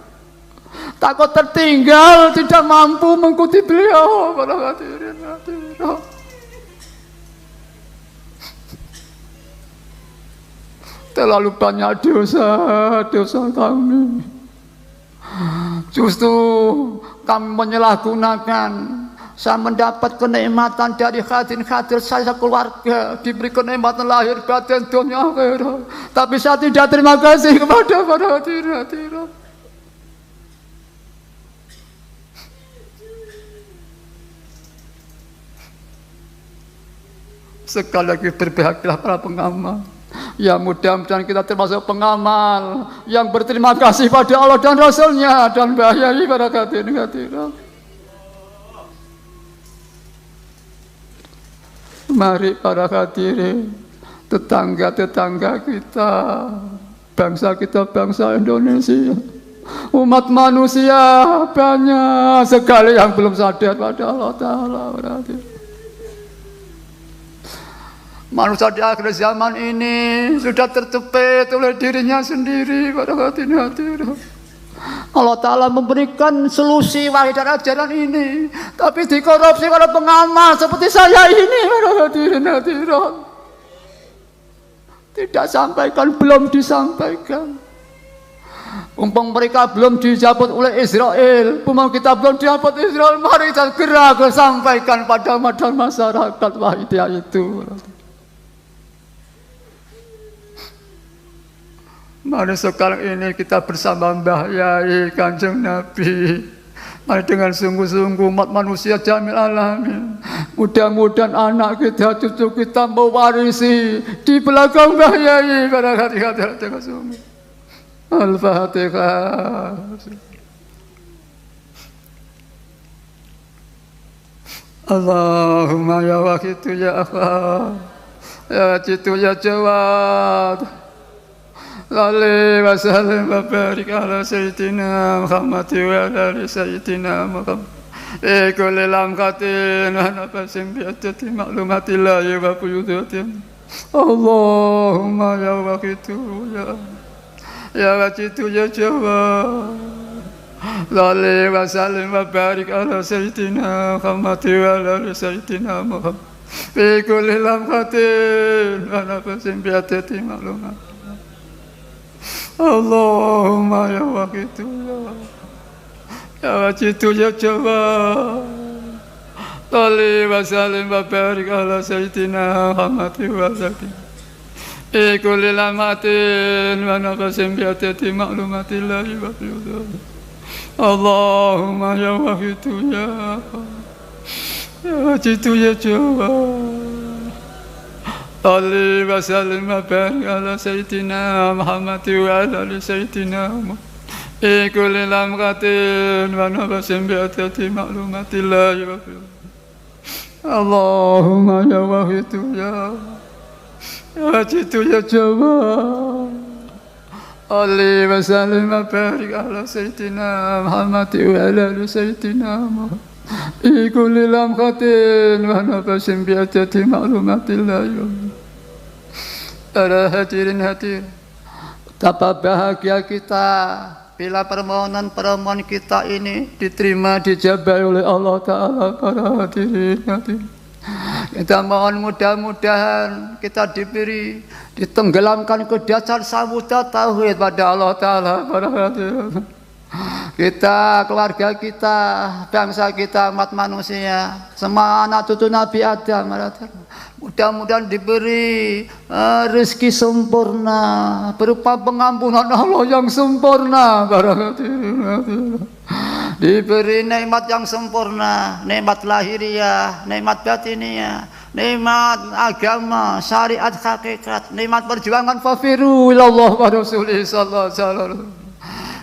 Takut tertinggal, tidak mampu mengikuti beliau para hadirin hadirat. Terlalu banyak dosa kami. Justru kami menyalahgunakan. Saya mendapat kenikmatan dari hadirin-hadirat saya keluarga, diberi kenikmatan lahir batin dunia akhirat. Tapi saya tidak terima kasih kepada para hadirin-hadirat. Sekali lagi berbahagialah para pengamal. Ya mudah-mudahan kita termasuk pengamal yang berterima kasih pada Allah dan Rasulnya dan Mbah Yai para hadirin hadirat. Mari para hadirin, tetangga-tetangga kita, bangsa kita bangsa Indonesia, umat manusia banyak sekali yang belum sadar pada Allah Ta'ala. Manusia di akhir zaman ini sudah terjepit oleh dirinya sendiri pada hadirin. Allah Ta'ala memberikan solusi wahai dan ajaran ini, tapi dikorupsi oleh pengamal seperti saya ini pada hadirin. Tidak sampaikan, belum disampaikan. Umpam mereka belum dijabut oleh Israel, umpam kita belum dijabut Israel, mari kita gerak sampaikan pada masyarakat wahidiyah itu. Mari sekarang ini kita bersama Mbah Yai Kanjeng Nabi. Mari dengan sungguh-sungguh umat manusia jamil alamin. Mudah-mudahan anak kita, cucu kita mewarisi di belakang Mbah Yai pada hati-hati dengan sungguh. Al-Fatihah. Allahumma ya wakitu ya akhar, ya jitu ya jawad. Salli wa sallim wa barik ala sayyidina Muhammad wa ala sayyidina Muhammad. Kulli lamqatin wa nafasin bi adati ma'lumatillahi wa buyudatin. Allahumma ya waqitu ya wajitu ya jawad. Salli wa sallim wa barik ala sayyidina Muhammad wa ala sayyidina Muhammad. Kulli lamqatin wa nafasin bi adati ma'lumatillahi. Allahumma ya waqitu ya wajitu ya jawad. Salli wa sallim wa barik ala sayyidina Muhammad wa sallim. Kulli lamatin wa nafasin bi adati ma'lumatillahi wa biyudahi. Allahumma ya waqitu ya wajitu ya jawad. Salli wa sallim wa barik ala sayyidina Muhammad wa ala sayyidina Muhammad. Kulli lamqatin wa nafasin bi adati ma'lumatillahi wa biyudahi. Allahumma ya wahidu ya wajidu ya jawad. Salli wa sallim wa barik ala sayyidina Muhammad wa ala sayyidina Muhammad. Kulli lamqatin wa nafasin bi adati ma'lumatillahi wa biyudahi. Para hadirin hadir, betapa bahagia kita bila permohonan kita ini diterima, dijabah oleh Allah Ta'ala. Para hadirin hadir, Kita mohon mudah-mudahan kita diberi ditenggelamkan ke dasar samudra tauhid pada Allah Ta'ala. Kita, keluarga kita, bangsa kita, umat manusia, semua anak cucu Nabi Adam, mudah-mudahan diberi rezeki sempurna berupa pengampunan Allah yang sempurna, diberi nikmat yang sempurna, nikmat lahiriah, nikmat batiniah, nikmat agama, syariat hakikat, nikmat perjuangan fafiru ilallah wa rasulih sallallahu alaihi wasallam.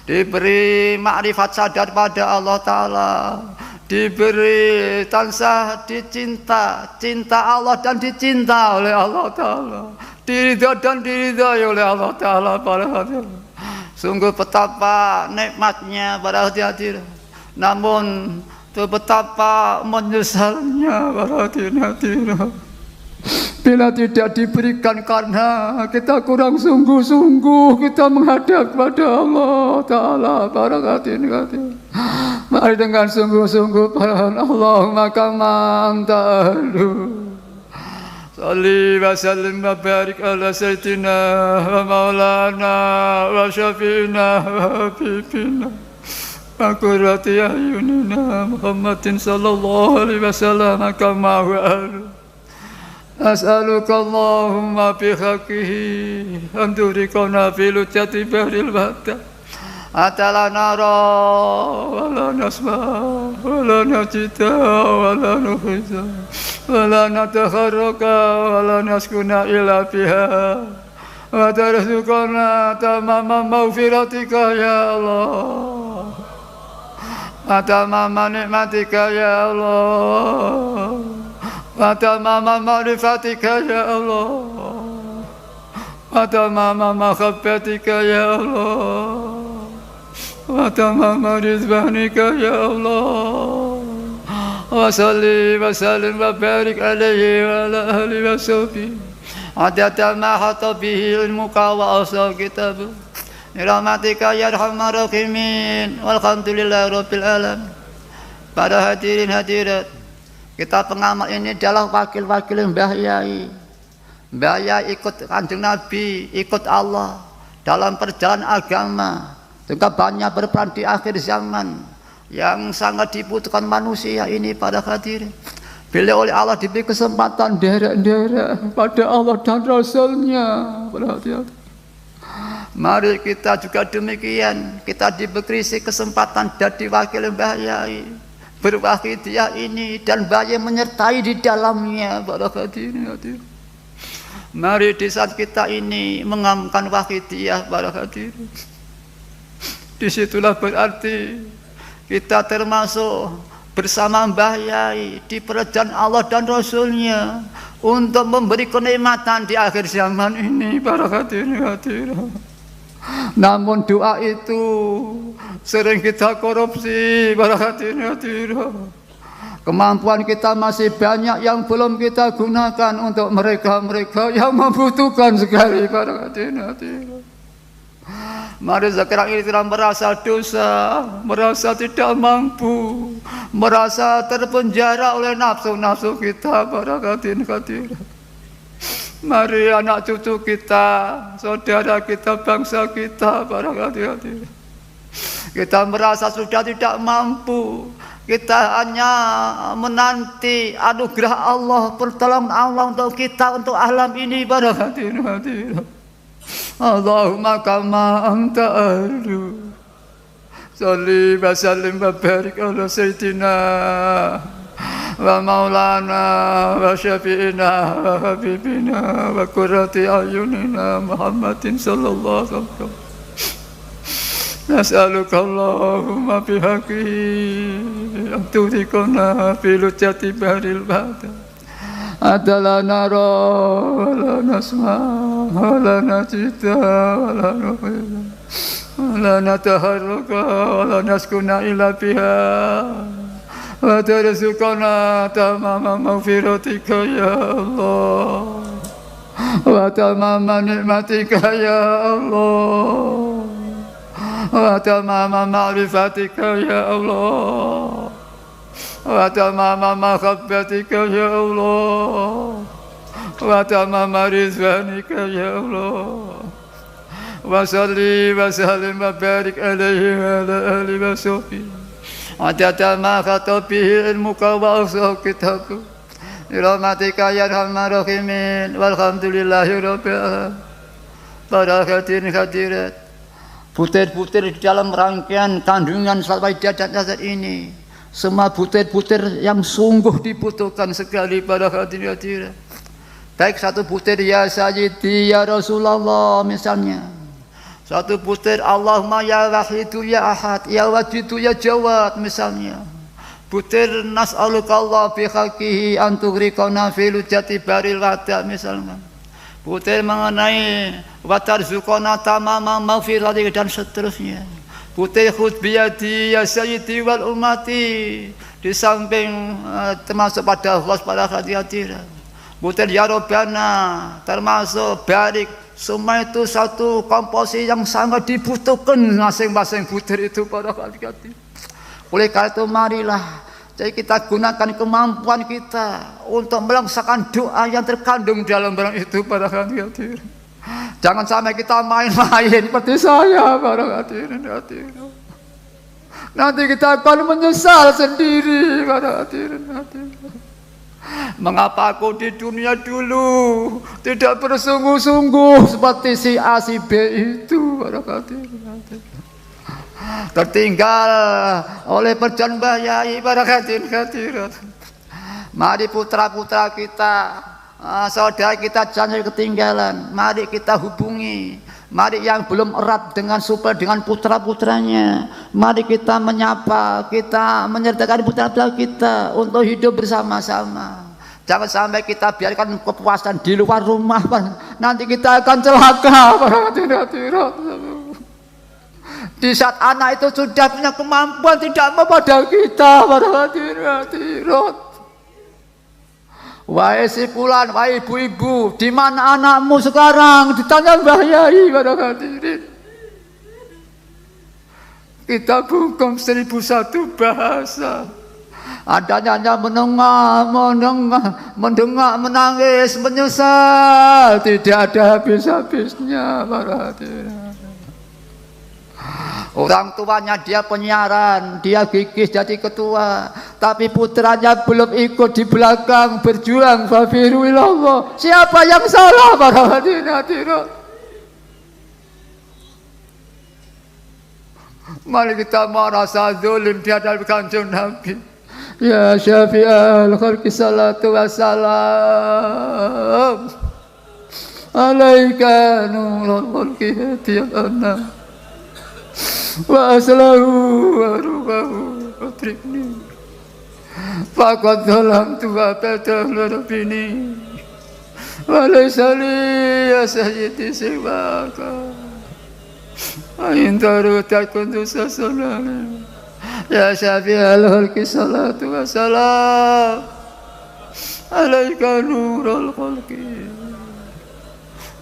Diberi makrifat sadar pada Allah Ta'ala, diberi tansah dicinta, cinta Allah dan dicinta oleh Allah Ta'ala, diridha dan diridhai oleh Allah Ta'ala. Sungguh betapa nikmatnya para hati-hati, namun betapa menyesalnya para hati-hati bila tidak diberikan karena kita kurang sungguh-sungguh kita menghadap kepada Allah Ta'ala. Barakatihi. Mari dengan sungguh-sungguh Allahumma kama anta ahlu. Salli wa sallim wa barik ala sayyidina wa maulana wa syafi'ina wa habibina wa qurrati ayunina Muhammadin sallallahu alaihi wasallam kama huwa ahlu. As'aluka Allahumma bihaqqihi an turikana fi lujjati bahril wahdah atala nara wa la nasma wa la najida wa la nuhisa wa la natakharraka wa la naskuna ila biha wa tarzuqana tamama maghfiratika ya Allah wa tamama nikmatika ya Allah wa tamama ma'rifatika ya Allah wa tamama mahabbatika ya Allah wa tamama rizwanika ya Allah wa salli wa sallim wa barik alaihi wa ala ahli wa sahbihi adada ma hata bihi ilmuka wa asal kitabu rahmatika ya arhamar rahimin walhamdulillahi rabbil alamin. Para hadirin hadirat, kita pengamal ini adalah wakil-wakil Mbah Yai. Mbah Yai ikut Kanjeng Nabi, ikut Allah dalam perjalanan agama. Juga banyak berperan di akhir zaman yang sangat dibutuhkan manusia ini para hadirin. Bila oleh Allah diberi kesempatan derek-derek pada Allah dan Rasulnya. Mari kita juga demikian. Kita diberi kesempatan jadi wakil Mbah Yai, berwakidiyah ini dan banyak menyertai di dalamnya para hadirin. Mari di saat kita ini mengamalkan wakidiyah para hadirin, disitulah berarti kita termasuk bersama Mbah Yai di perjalanan Allah dan Rasulnya untuk memberi kenikmatan di akhir zaman ini para hadirin. Namun doa itu sering kita korupsi para hadirin. Kemampuan kita masih banyak yang belum kita gunakan untuk mereka-mereka yang membutuhkan sekali para hadirin. Mari sekarang ini tidak merasa dosa, merasa tidak mampu, merasa terpenjara oleh nafsu-nafsu kita para hadirin. Mari anak cucu kita, saudara kita, bangsa kita, para hadirin. Kita merasa sudah tidak mampu. Kita hanya menanti anugerah Allah, pertolongan Allah untuk kita, untuk alam ini, para hadirin. Allahumma kama anta ahlu. Salli wa sallim wa barik ala sayyidina wa maulana wa syafi'ina wa habibina wa qurrati ayunina Muhammadin sallallahu alaihi wasallam. Nas'aluka Allahumma bihaqqihi an turikana fi lujjati bahril wahdah adala nara wa la nasma wa la najida wa la nuhida wa la nataharraka wa la naskuna ila biha wa tarzuqana tamama maghfiratika ya Allah wa tamama nikmatika ya Allah wa tamama ma'rifatika ya Allah wa tamama mahabbatika ya Allah, wa tamama rizwanika ya Allah, wa salli wa sallim wa barik alaihi wa ala alihi wa sahbihi adada ma khatabihi ilmuka wa ahsa kitabku birahmatika ya arhamar rahimin walhamdulillahi rabbil alamin. Para hadirin hadirat, butir-butir di dalam rangkaian kandungan salat waidah dan nazar ini, semua butir-butir yang sungguh dibutuhkan sekali para hadirin hadirat. Baik satu butir ya Sayyidi ya Rasulullah misalnya, satu butir Allahumma ya Wahidu ya Ahad ya Wajidu ya Jawad misalnya, butir nas'aluka Allah bihaqqihi antugriqana fi lujati baril wada misalnya, butir mengenai watarzuqana tamama maghfirati dan seterusnya, butir khudh biyadi ya Sayyidi wal ummati di samping termasuk pada Allah pada hadirat, butir ya Rabbana termasuk barik. Semua itu satu komposisi yang sangat dibutuhkan masing-masing butir itu pada hadirat. Oleh karena itu marilah jadi kita gunakan kemampuan kita untuk melaksanakan doa yang terkandung dalam barang itu para hadirin. Jangan sampai kita main-main seperti saya para hadirin. Nanti kita akan menyesal sendiri para hadirin. Mengapa aku di dunia dulu tidak bersungguh-sungguh seperti si A si B itu para hadirin. Tertinggal oleh perjalanan Yai para hadirin. Mari putra-putra kita, saudara kita jangan ketinggalan. Mari kita hubungi. Mari yang belum erat dengan super dengan putra-putranya, mari kita menyapa, kita menyertakan putra-putra kita untuk hidup bersama-sama. Jangan sampai kita biarkan kepuasan di luar rumah, nanti kita akan celaka para hadirat. Di saat anak itu sudah punya kemampuan tidak mau pada kita para hadirat. Wahai si fulan, wahai ibu-ibu, di mana anakmu sekarang? Ditanya Mbah Yai para hadirin. Kita bungkam 1001 bahasa. Adanya hanya mendengar, menangis, menyesal, tidak ada habis-habisnya para hadirin. Orang tuanya dia penyiaran, dia gigih jadi ketua, tapi putranya belum ikut di belakang berjuang fafiruillallah. Siapa yang salah para hadirin? Mari kita merasa zalim di hadapan Kanjeng Nabi. Ya Syafi'al khalqi salatu wassalam alaika nurul khalqi hadiyana wa aslahu wa rubahu atribni faqad zalamtu wa badal rabbini wa laysa li ya sayyidi siwaka ain darutat kuntu sasalana ya syafi'al khalqi salatu wassalam alaika nurul khalqi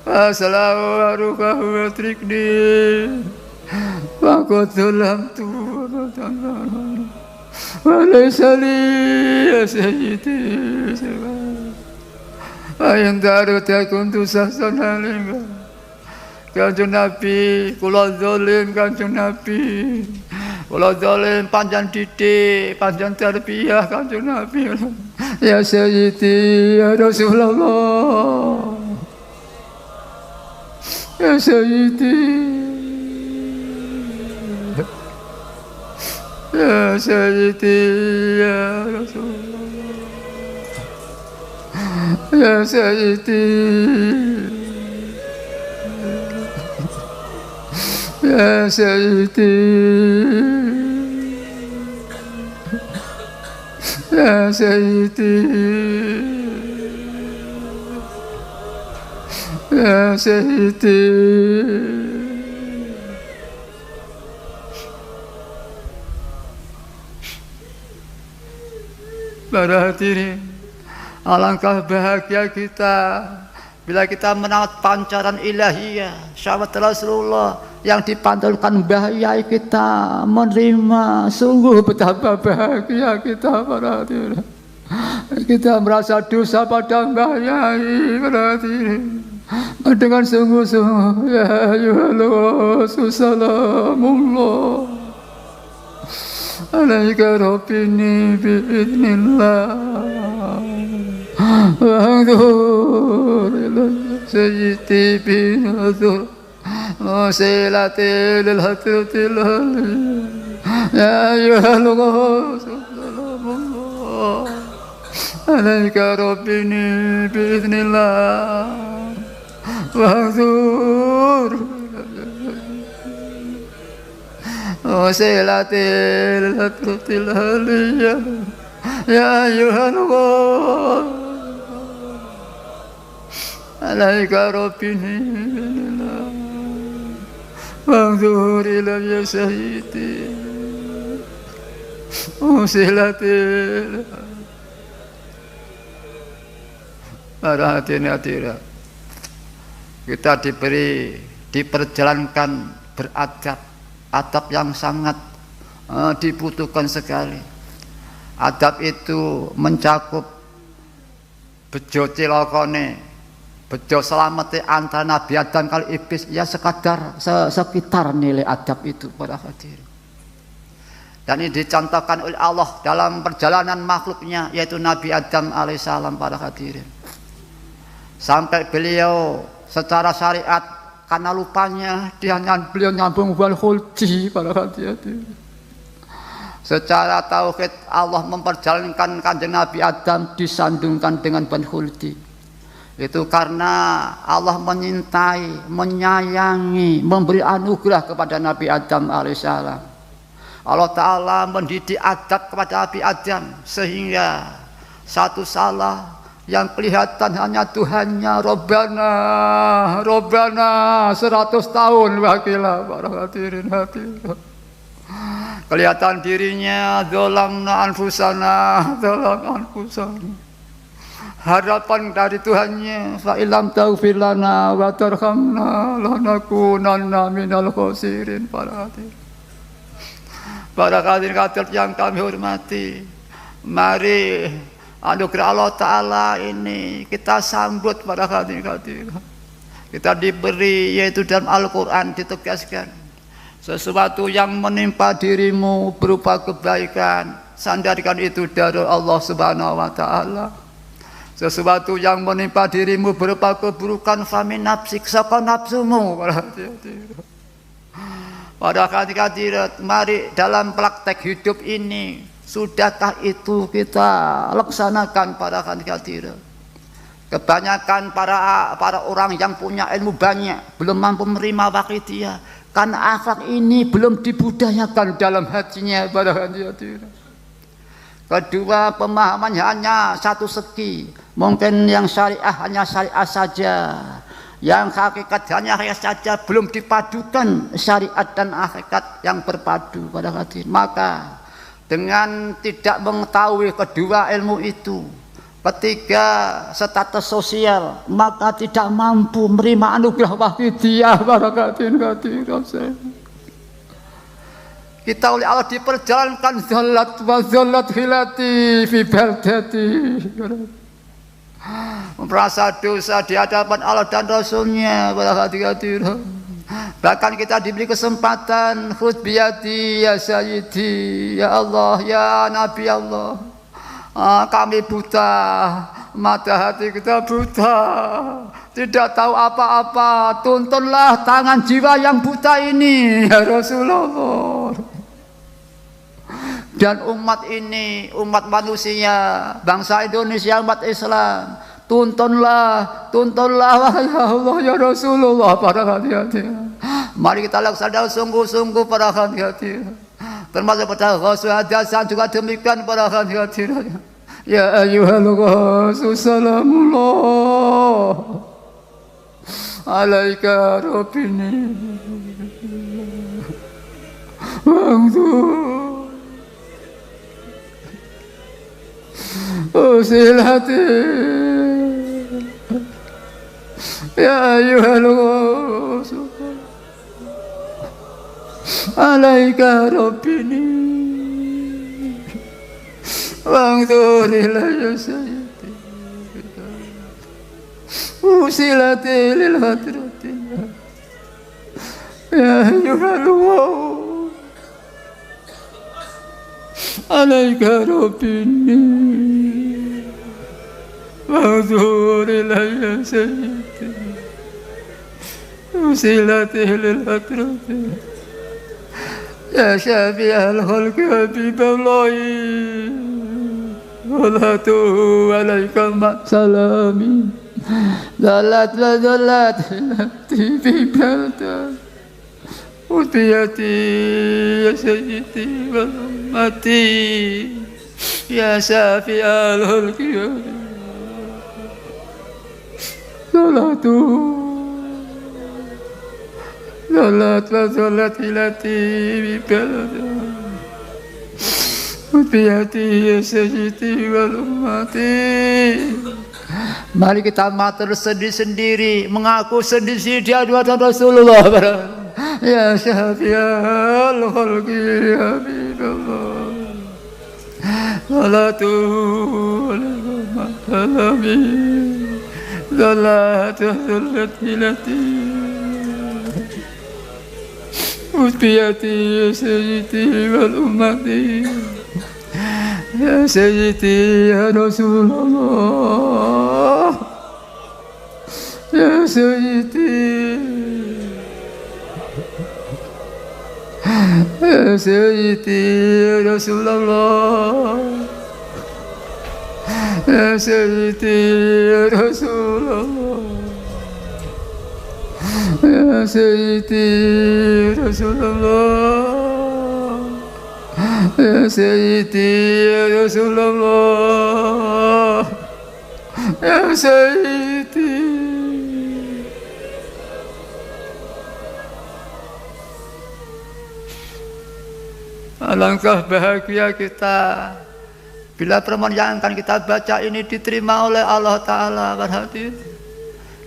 wa aslahu wa rubahu atribni faqad zalamtu wa laysa li ya sayyidi ain darutat kuntu sasalana. Kanjeng Nabi, kula zalim Kanjeng Nabi, kula zalim panjang didik, panjang tarbiyah Kanjeng Nabi. Ya Sayyidi ya Rasulullah, ya Sayyidi, ya Sayyidi ya Rasulullah, ya Sayyidi, ya Sayyidi, ya Sayyidi, ya Sayyidi. Para hadirin, alangkah bahagia kita bila kita menawat pancaran ilahiyah, syahwat Rasulullah, yang dipantulkan Mbah Yai kita menerima, sungguh betapa bahagia kita para hadirin. Kita merasa dosa pada Mbah Yai para hadirin dengan sungguh-sungguh. Ya ayyuhal salamullah alaika rabbini biidznillah wa anzur ila sayyidi bin azur وسيلتي للهترة الهلية يا أيها الغوث سلام الله عليك ربني بإذن الله واحذر وسيلتي للهترة الهلية يا أيها الغوث عليك ربني بإذن الله وانظر إلى سيدي وسيلتي. Para hadirin, kita diperjalankan beradab, adab yang sangat dibutuhkan sekali. Adab itu mencakup bejo cilokone, bejo selamati antara Nabi Adam kali iblis, ya sekitar nilai adab itu para hadirin. Dan ini dicontohkan oleh Allah dalam perjalanan makhluknya, yaitu Nabi Adam alaihissalam para hadirin. Sampai beliau secara syariat karena lupanya beliau nyambung wal khuldi para hadirin. Secara tauhid Allah memperjalankan kanjeng Nabi Adam disandungkan dengan ban khuldi. Itu karena Allah menyintai, menyayangi, memberi anugerah kepada Nabi Adam alaihissalam. Allah Ta'ala mendidik adab kepada Nabi Adam sehingga satu salah yang kelihatan hanya Tuhannya, Robbana 100 tahun wakilah para hadirin. Kelihatan dirinya zalamna anfusana. Harapan dari Tuhannya, fa ilam taghfir lana wa tarhamna lanakunanna minal khosirin. Para hadirin yang kami hormati, mari anugerah Allah Ta'ala ini kita sambut para hadirin. Kita diberi, yaitu dalam Al-Quran ditegaskan, sesuatu yang menimpa dirimu berupa kebaikan, sandarkan itu dari Allah Subhanahu wa Ta'ala. Sesuatu yang menimpa dirimu berupa keburukan, famin nafsik, saka nafsumu. Pada hadirat, mari dalam praktek hidup ini, sudahkah itu kita laksanakan para hadirat? Kebanyakan para orang yang punya ilmu banyak belum mampu menerima wakidiyah karena akhlak ini belum dibudayakan dalam hatinya para hadirat. Kedua, pemahamannya hanya satu segi. Mungkin yang syariah hanya syariah saja, yang hakikat hanya hakikat saja, belum dipadukan syariat dan hakikat yang berpadu pada hati. Maka dengan tidak mengetahui kedua ilmu itu, ketiga status sosial, maka tidak mampu menerima anugerah wahidiyah pada hati. Kita oleh Allah diperjalankan zalat wa zalat hilati fi baldati, merasa dosa di hadapan Allah dan Rasulnya pada hati. Bahkan kita diberi kesempatan, khudh biyadi ya sayyidi, ya Allah, ya Nabi Allah. Kami buta, mata hati kita buta, tidak tahu apa-apa. Tuntunlah tangan jiwa yang buta ini ya Rasulullah. Dan umat ini, umat manusia, bangsa Indonesia, umat Islam, tuntunlah ya Allah ya Rasulullah para hati-hati. Mari kita laksanakan sungguh-sungguh para hati-hati. Termasuk pada Rasul hadasan juga demikian para hati-hati. Ya ayyuhal Rasul salamullah alaika rabbini wa'udhu usilati ya ayyuhal Rasul alaika rabbini wangdur ilayya sayyidi usilati lil hadrati ya ayyuhal waw alaika rabbini wangdur ilayya sayyidi usilati lil hadrati ya syafi'al khalqi habiballahi salatu alaika ma'salami zalat wa zalat fi balda utiyati ya sayyidi wal ummati ya syafi'al khalqi salatu zalat wa zalat hilati fi balda utiyati ya sayyidi wal ummati. Mari kita matur sendiri-sendiri, mengaku sendiri di hadapan Rasulullah. Ya syafi'al khalqi habiballah salatu alaikum salami salatu hilati utiyati ya sayyidi wal ummati ya sayyidi ya Rasulullah ya sayyidi ya sayyidi ya Rasulullah ya sayyidi ya Rasulullah ya sayyidi ya Rasulullah ya sayyidi ya Rasulullah ya sayyidi. Alangkah bahagia kita bila permohonan yang akan kita baca ini diterima oleh Allah Ta'ala.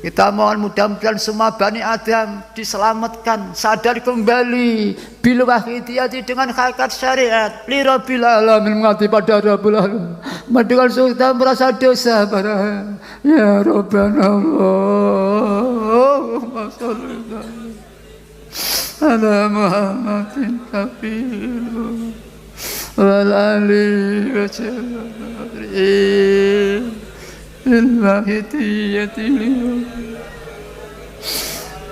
Kita mohon mudah-mudahan semua Bani Adam diselamatkan, sadar kembali bil wahidiyati dengan hakikat syariat li rabbil alamin, mengabdi pada Rabbul Alamin, dengan sudah merasa dosa pada ya Rabbana Allahumma sholli ala Muhammadin kafiru wal ali wa sallim الوحيدية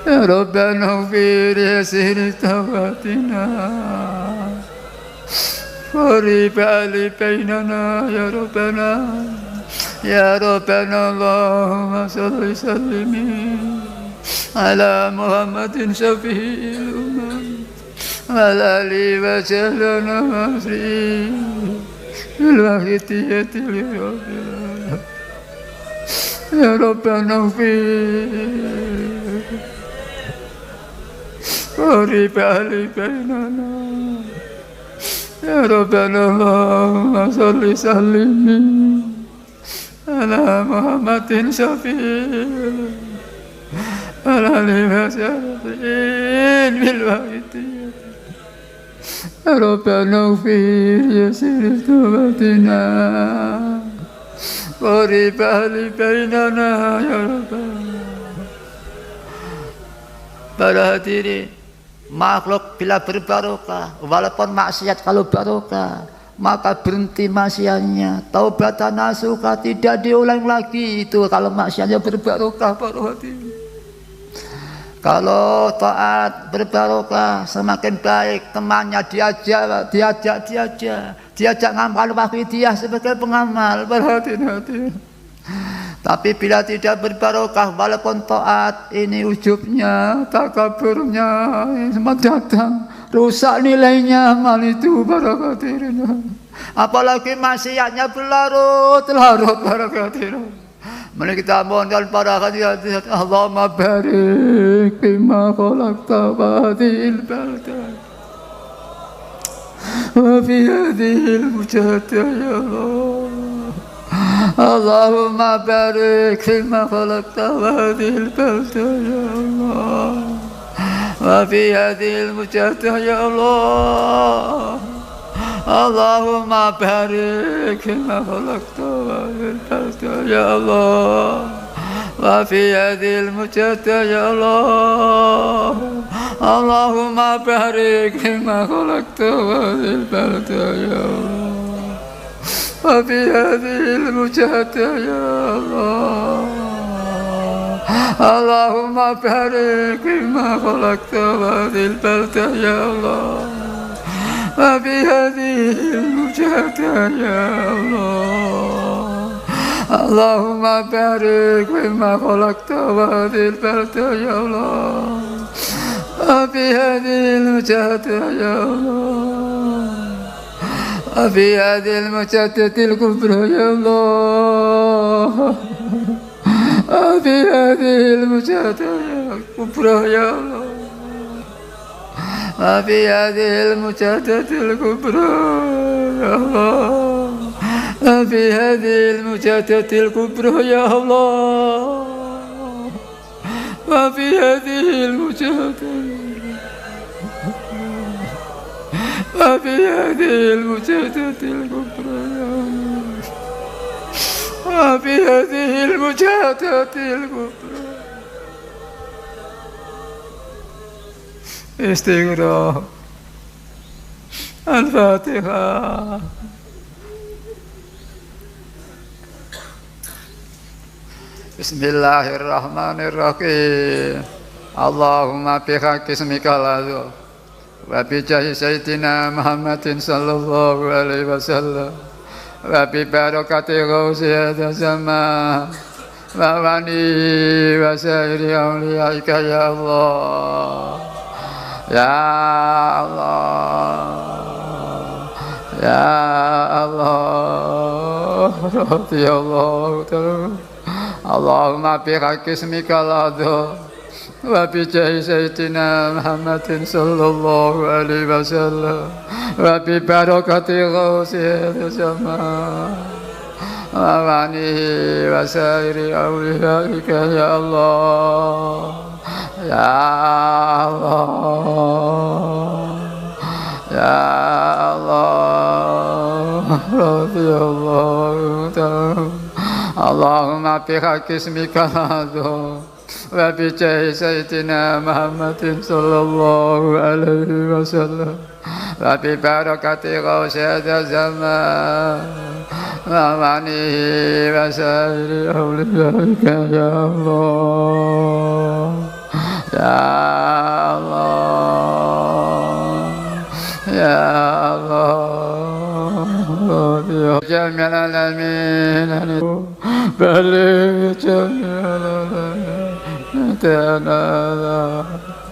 يا ربنا اغفر يسر توبتنا وربال بيننا يا ربنا اللهم صل وسلم على محمد شفيع الأمم وعلى آله وسلم الوحيدية يا ربنا اغفر وربال بيننا يا ربنا اللهم صل وسلم على محمد شفيع على المساكين بالوحيدية يا ربنا اغفر يسر توبتنا وربال بيننا ya Rabbana. Para hadirin, makhluk bila berbarokah, walaupun maksiat kalau barokah, maka berhenti maksiatnya, taubatan nasuka, tidak diulang lagi. Itu kalau maksiatnya berbarokah. Para hadirin, kalau taat berbarokah semakin baik, temannya diajak ngamal wahidiyah sebagai pengamal. Berhati-hati. Tapi bila tidak berbarokah, walaupun taat, ini ujubnya, takaburnya semua datang, rusak nilainya amal itu. Berhati-hati. Apalagi maksiatnya berlarut-larut. Berhati-hati. Mari kita mohonkan para hadirat, Allahumma barik bima khalaqta hadhil balda wa fi hadhil mujahada ya Allah. Allahumma barik bima khalaqta hadhil balda ya Allah وفي هذه المجاهدة يا الله اللهم بارك فيما خلقت يا الله وفي هذه المجاهدة يا الله اللهم بارك فيما خلقت والبلد يا الله وفي هذه المجاهدة يا الله اللهم بارك فيما خلقت وهذه البلدة يا الله وفي هذه المجاهدة يا الله اللهم بارك فيما خلقت وهذه البلدة يا الله وفي هذه المجاهدة يا الله وفي هذه المجاهدة الكبرى يا الله وفي هذه المجاهدة الكبرى يا الله وفي هذه المجاهدة الكبرى يا الله وفي هذه المجاهدة الكبرى يا الله وفي هذه المجاهدة وفي هذه المجاهدة الكبرى يا الله وفي هذه المجاهدة الكبرى استغفار الفاتحة. Bismillahirrahmanirrahim. Allahumma bihaqi ismikal a'zam wa bi jahi sayyidina Muhammadin sallallahu alaihi wasallam wa bi barakati ghausiyyati zaman wa wani wa sairi awliyaika ya Allah ya Allah ya Allah ya Allah Allahumma bihaqi ismikal a'zam wa bi jahi sayyidina Muhammadin sallallahu alaihi wasallam wa bi barakati ghausiyyati zaman wa wani wa sairi awliyaika ya Allah ya Allah ya Allah radhiyallahu ta'ala Allahumma bihaqi ismikal a'zam wa bi jahi sayyidina Muhammadin sallallahu alaihi wasallam wa bi barakati ghausiyyati zaman wa manihi wa sairi awliyaika ya Allah ya Allah ya Allah ya jami'al alamin balik jami'al alamin tanala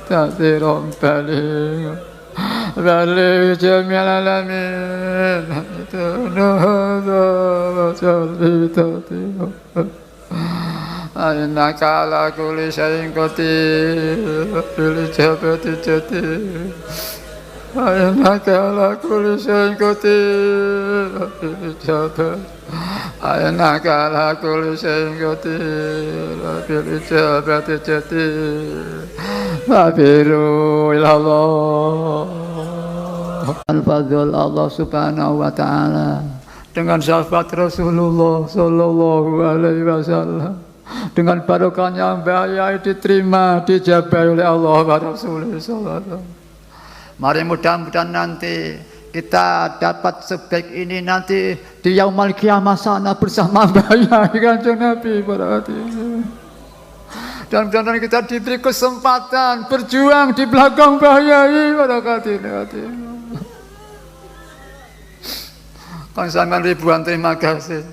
ta'zirum balik jami'al alamin tanala jalli ta'zirum innaka ala kulli syai'in qadir bil ijabati jadir innaka ala kulli syai'in qadir bil ijabati innaka ala kulli syai'in qadir bil ijabati jadir mabiru ilallah al-fadl Allah subhanahu wa ta'ala dengan syafaat Rasulullah sallallahu alaihi wasallam dengan barokahnya Mbah Yai diterima dijabai oleh Allah wa Rasulullah sallallahu alaihi wasallam. Mari mudah-mudahan nanti kita dapat sebaik ini nanti di yaumul qiyamah sana bersama Mbah Yai Kanjeng Nabi berarti. Dan mudah-mudahan kita diberi kesempatan berjuang di belakang Mbah Yai barakatuh. Kang sampean ribuan terima kasih.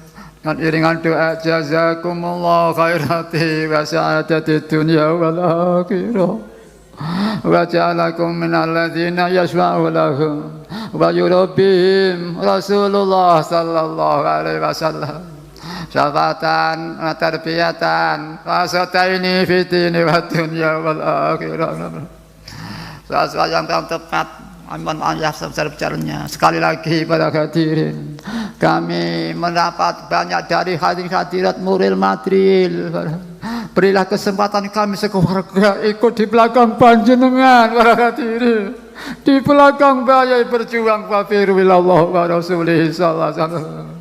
Dengan iringan doa jazakumullah khairati wa sa'adati dunya wal akhirah. Wa ja'alakum minal ladzina yashfa'u lahum wa yurabbihim Rasulullah sallallahu alaihi wasallam. Syafatan wa tarbiyatan wa sataini fitini wa dunya wal akhirah. Sesuatu yang tepat. Mohon maaf sebesar-besarnya. Sekali lagi para hadirin, kami mendapat banyak dari hadirat Nuril Madril, Berilah kesempatan kami sekeluarga ikut di belakang panjenengan para hadirin, di belakang bayai berjuang wafiruillallah wa rasulih sallallahu alaihi wasallam.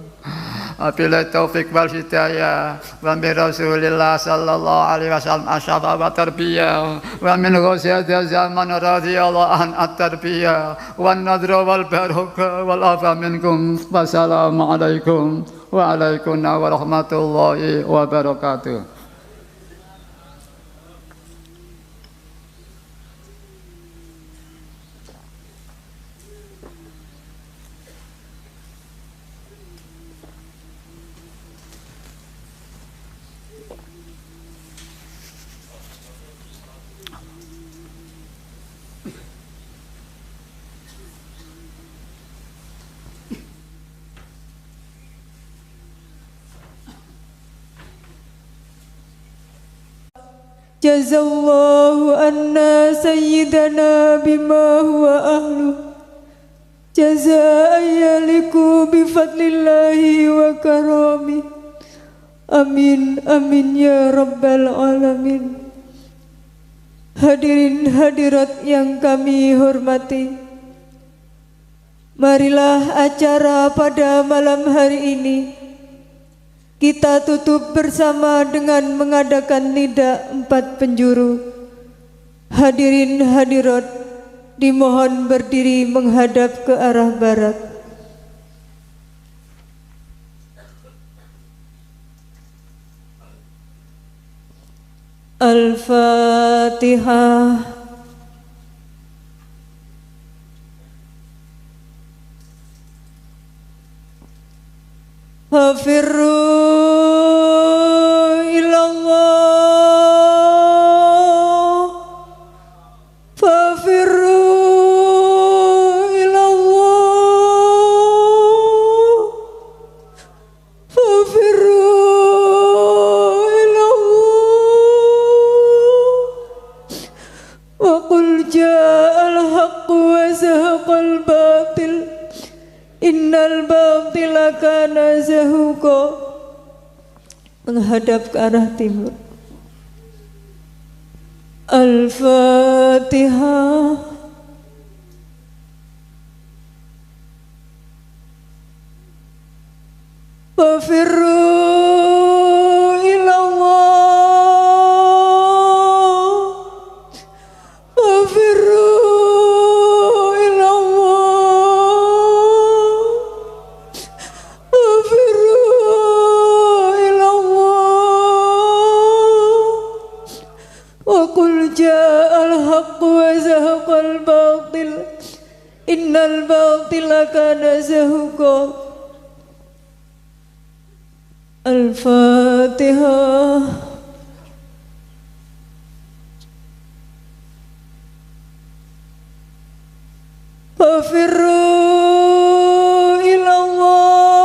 Bila taufik wal hidayah wa min Rasulillah sallallahu alaihi wasallam asyara wa tarbiyah wa min ghasyati zaman radhiyallahu an at-tarbiyah wan nadra wal barakah wal afa minkum. Wassalamu alaikum wa alaikum warahmatullahi wabarakatuh. Jazallahu anna sayyidana bima huwa ahlu jazaa yaliku bifadlillahi wa karami. Amin amin ya rabbal alamin. Hadirin hadirat yang kami hormati, marilah acara pada malam hari ini kita tutup bersama dengan mengadakan nida 4 penjuru. Hadirin hadirat dimohon berdiri menghadap ke arah barat. Al-Fatihah. Fafirru ilallah, fafirru ilallah, fafirru ilallah. Wa qul ja'al haqq wa zahaqal batil innal batila kana zahuqa. Menghadap ke arah timur. Al-Fatihah. Fafirru ilallah, fafirru innal batila kana zahuqa. Al-Fatihah. Fafirru ilallah,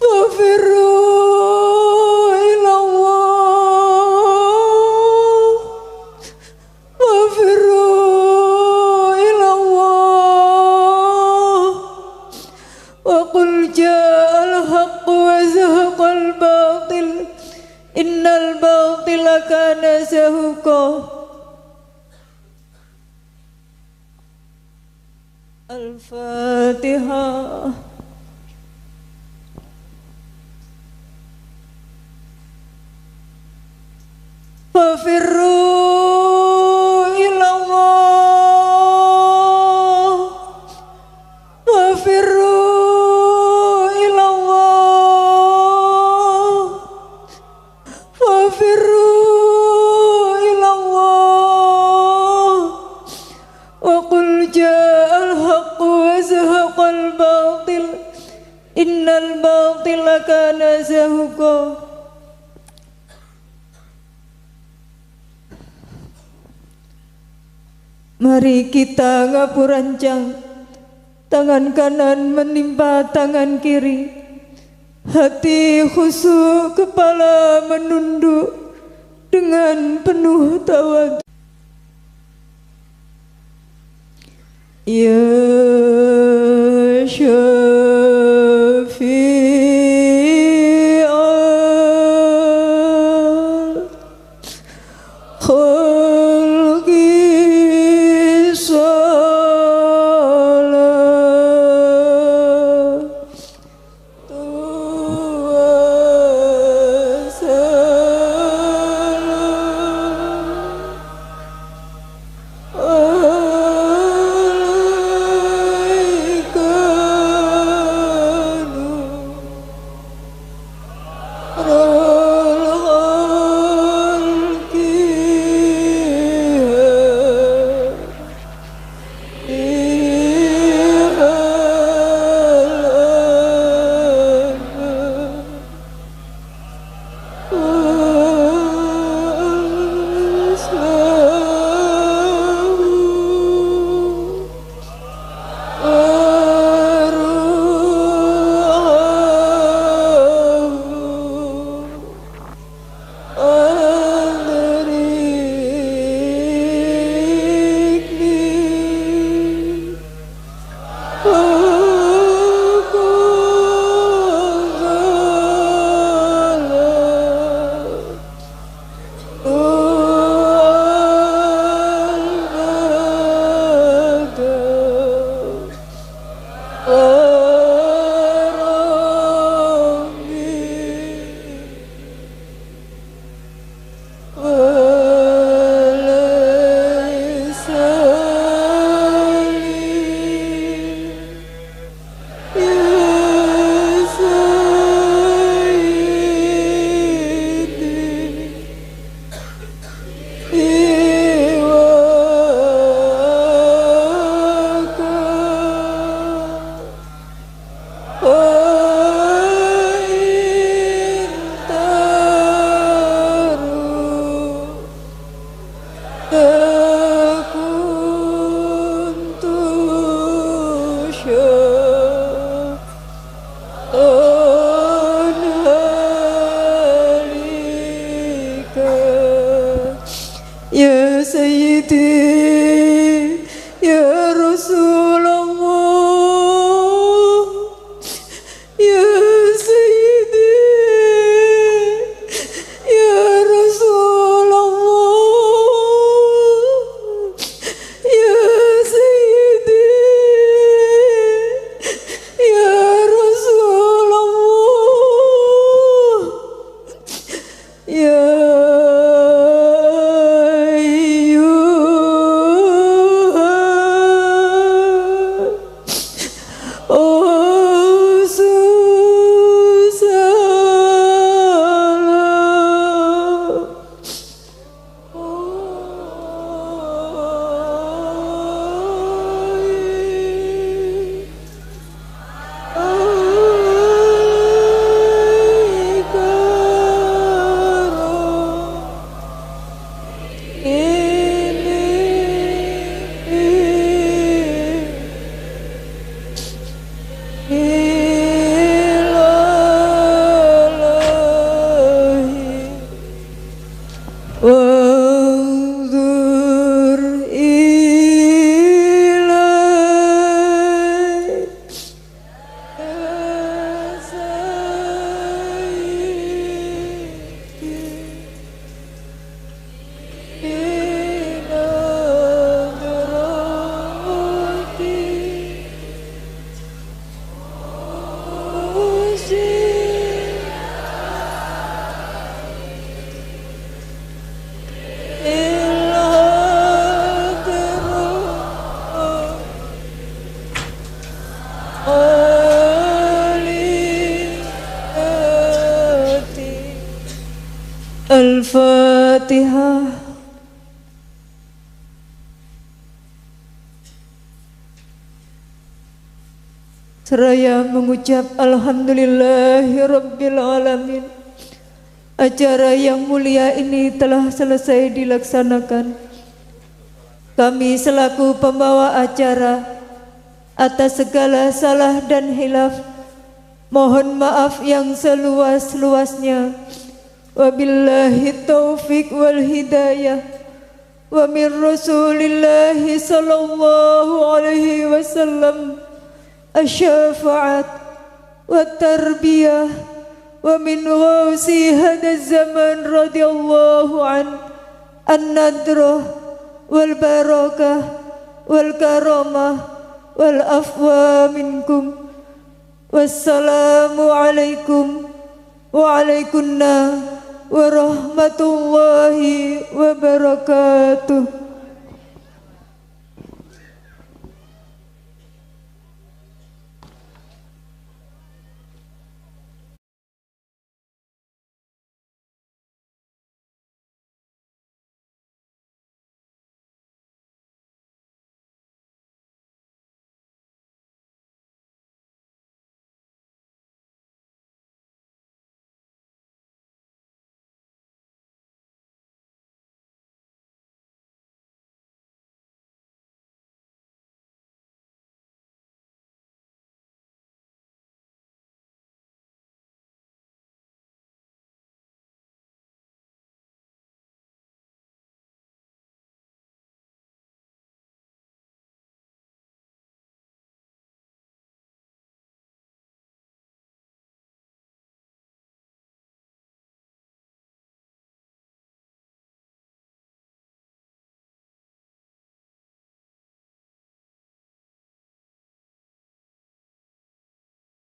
fafirru innal batila kana zahuqa. Al-Fatihah. Fafirru ilallah, fafirru innal batila kana zahuqa. Mari kita ngapurancang, tangan kanan menimpa tangan kiri, hati khusyuk, kepala menunduk dengan penuh tawadhu. Ya Syafi'an كنت يا سيدي يا رسول الله يا سيدي يا رسول الله يا سيدي يا رسول الله يا وانظر إلي يا سيدي الفاتحة. Seraya mengucap Alhamdulillahirabbil alamin. Acara yang mulia ini telah selesai dilaksanakan. Kami selaku pembawa acara atas segala salah dan hilaf mohon maaf yang seluas-luasnya. Wabillahi taufiq wal hidayah wa min Rasulillahi sallallahu alaihi wasallam asy-syafa'at wa tarbiyah wa min ghausi hada zaman radhiyallahu an-nadrah wal barakah wal karamah wal afwa minkum. Wassalamu alaikum wa alaikunna warahmatullahi wabarakatuh.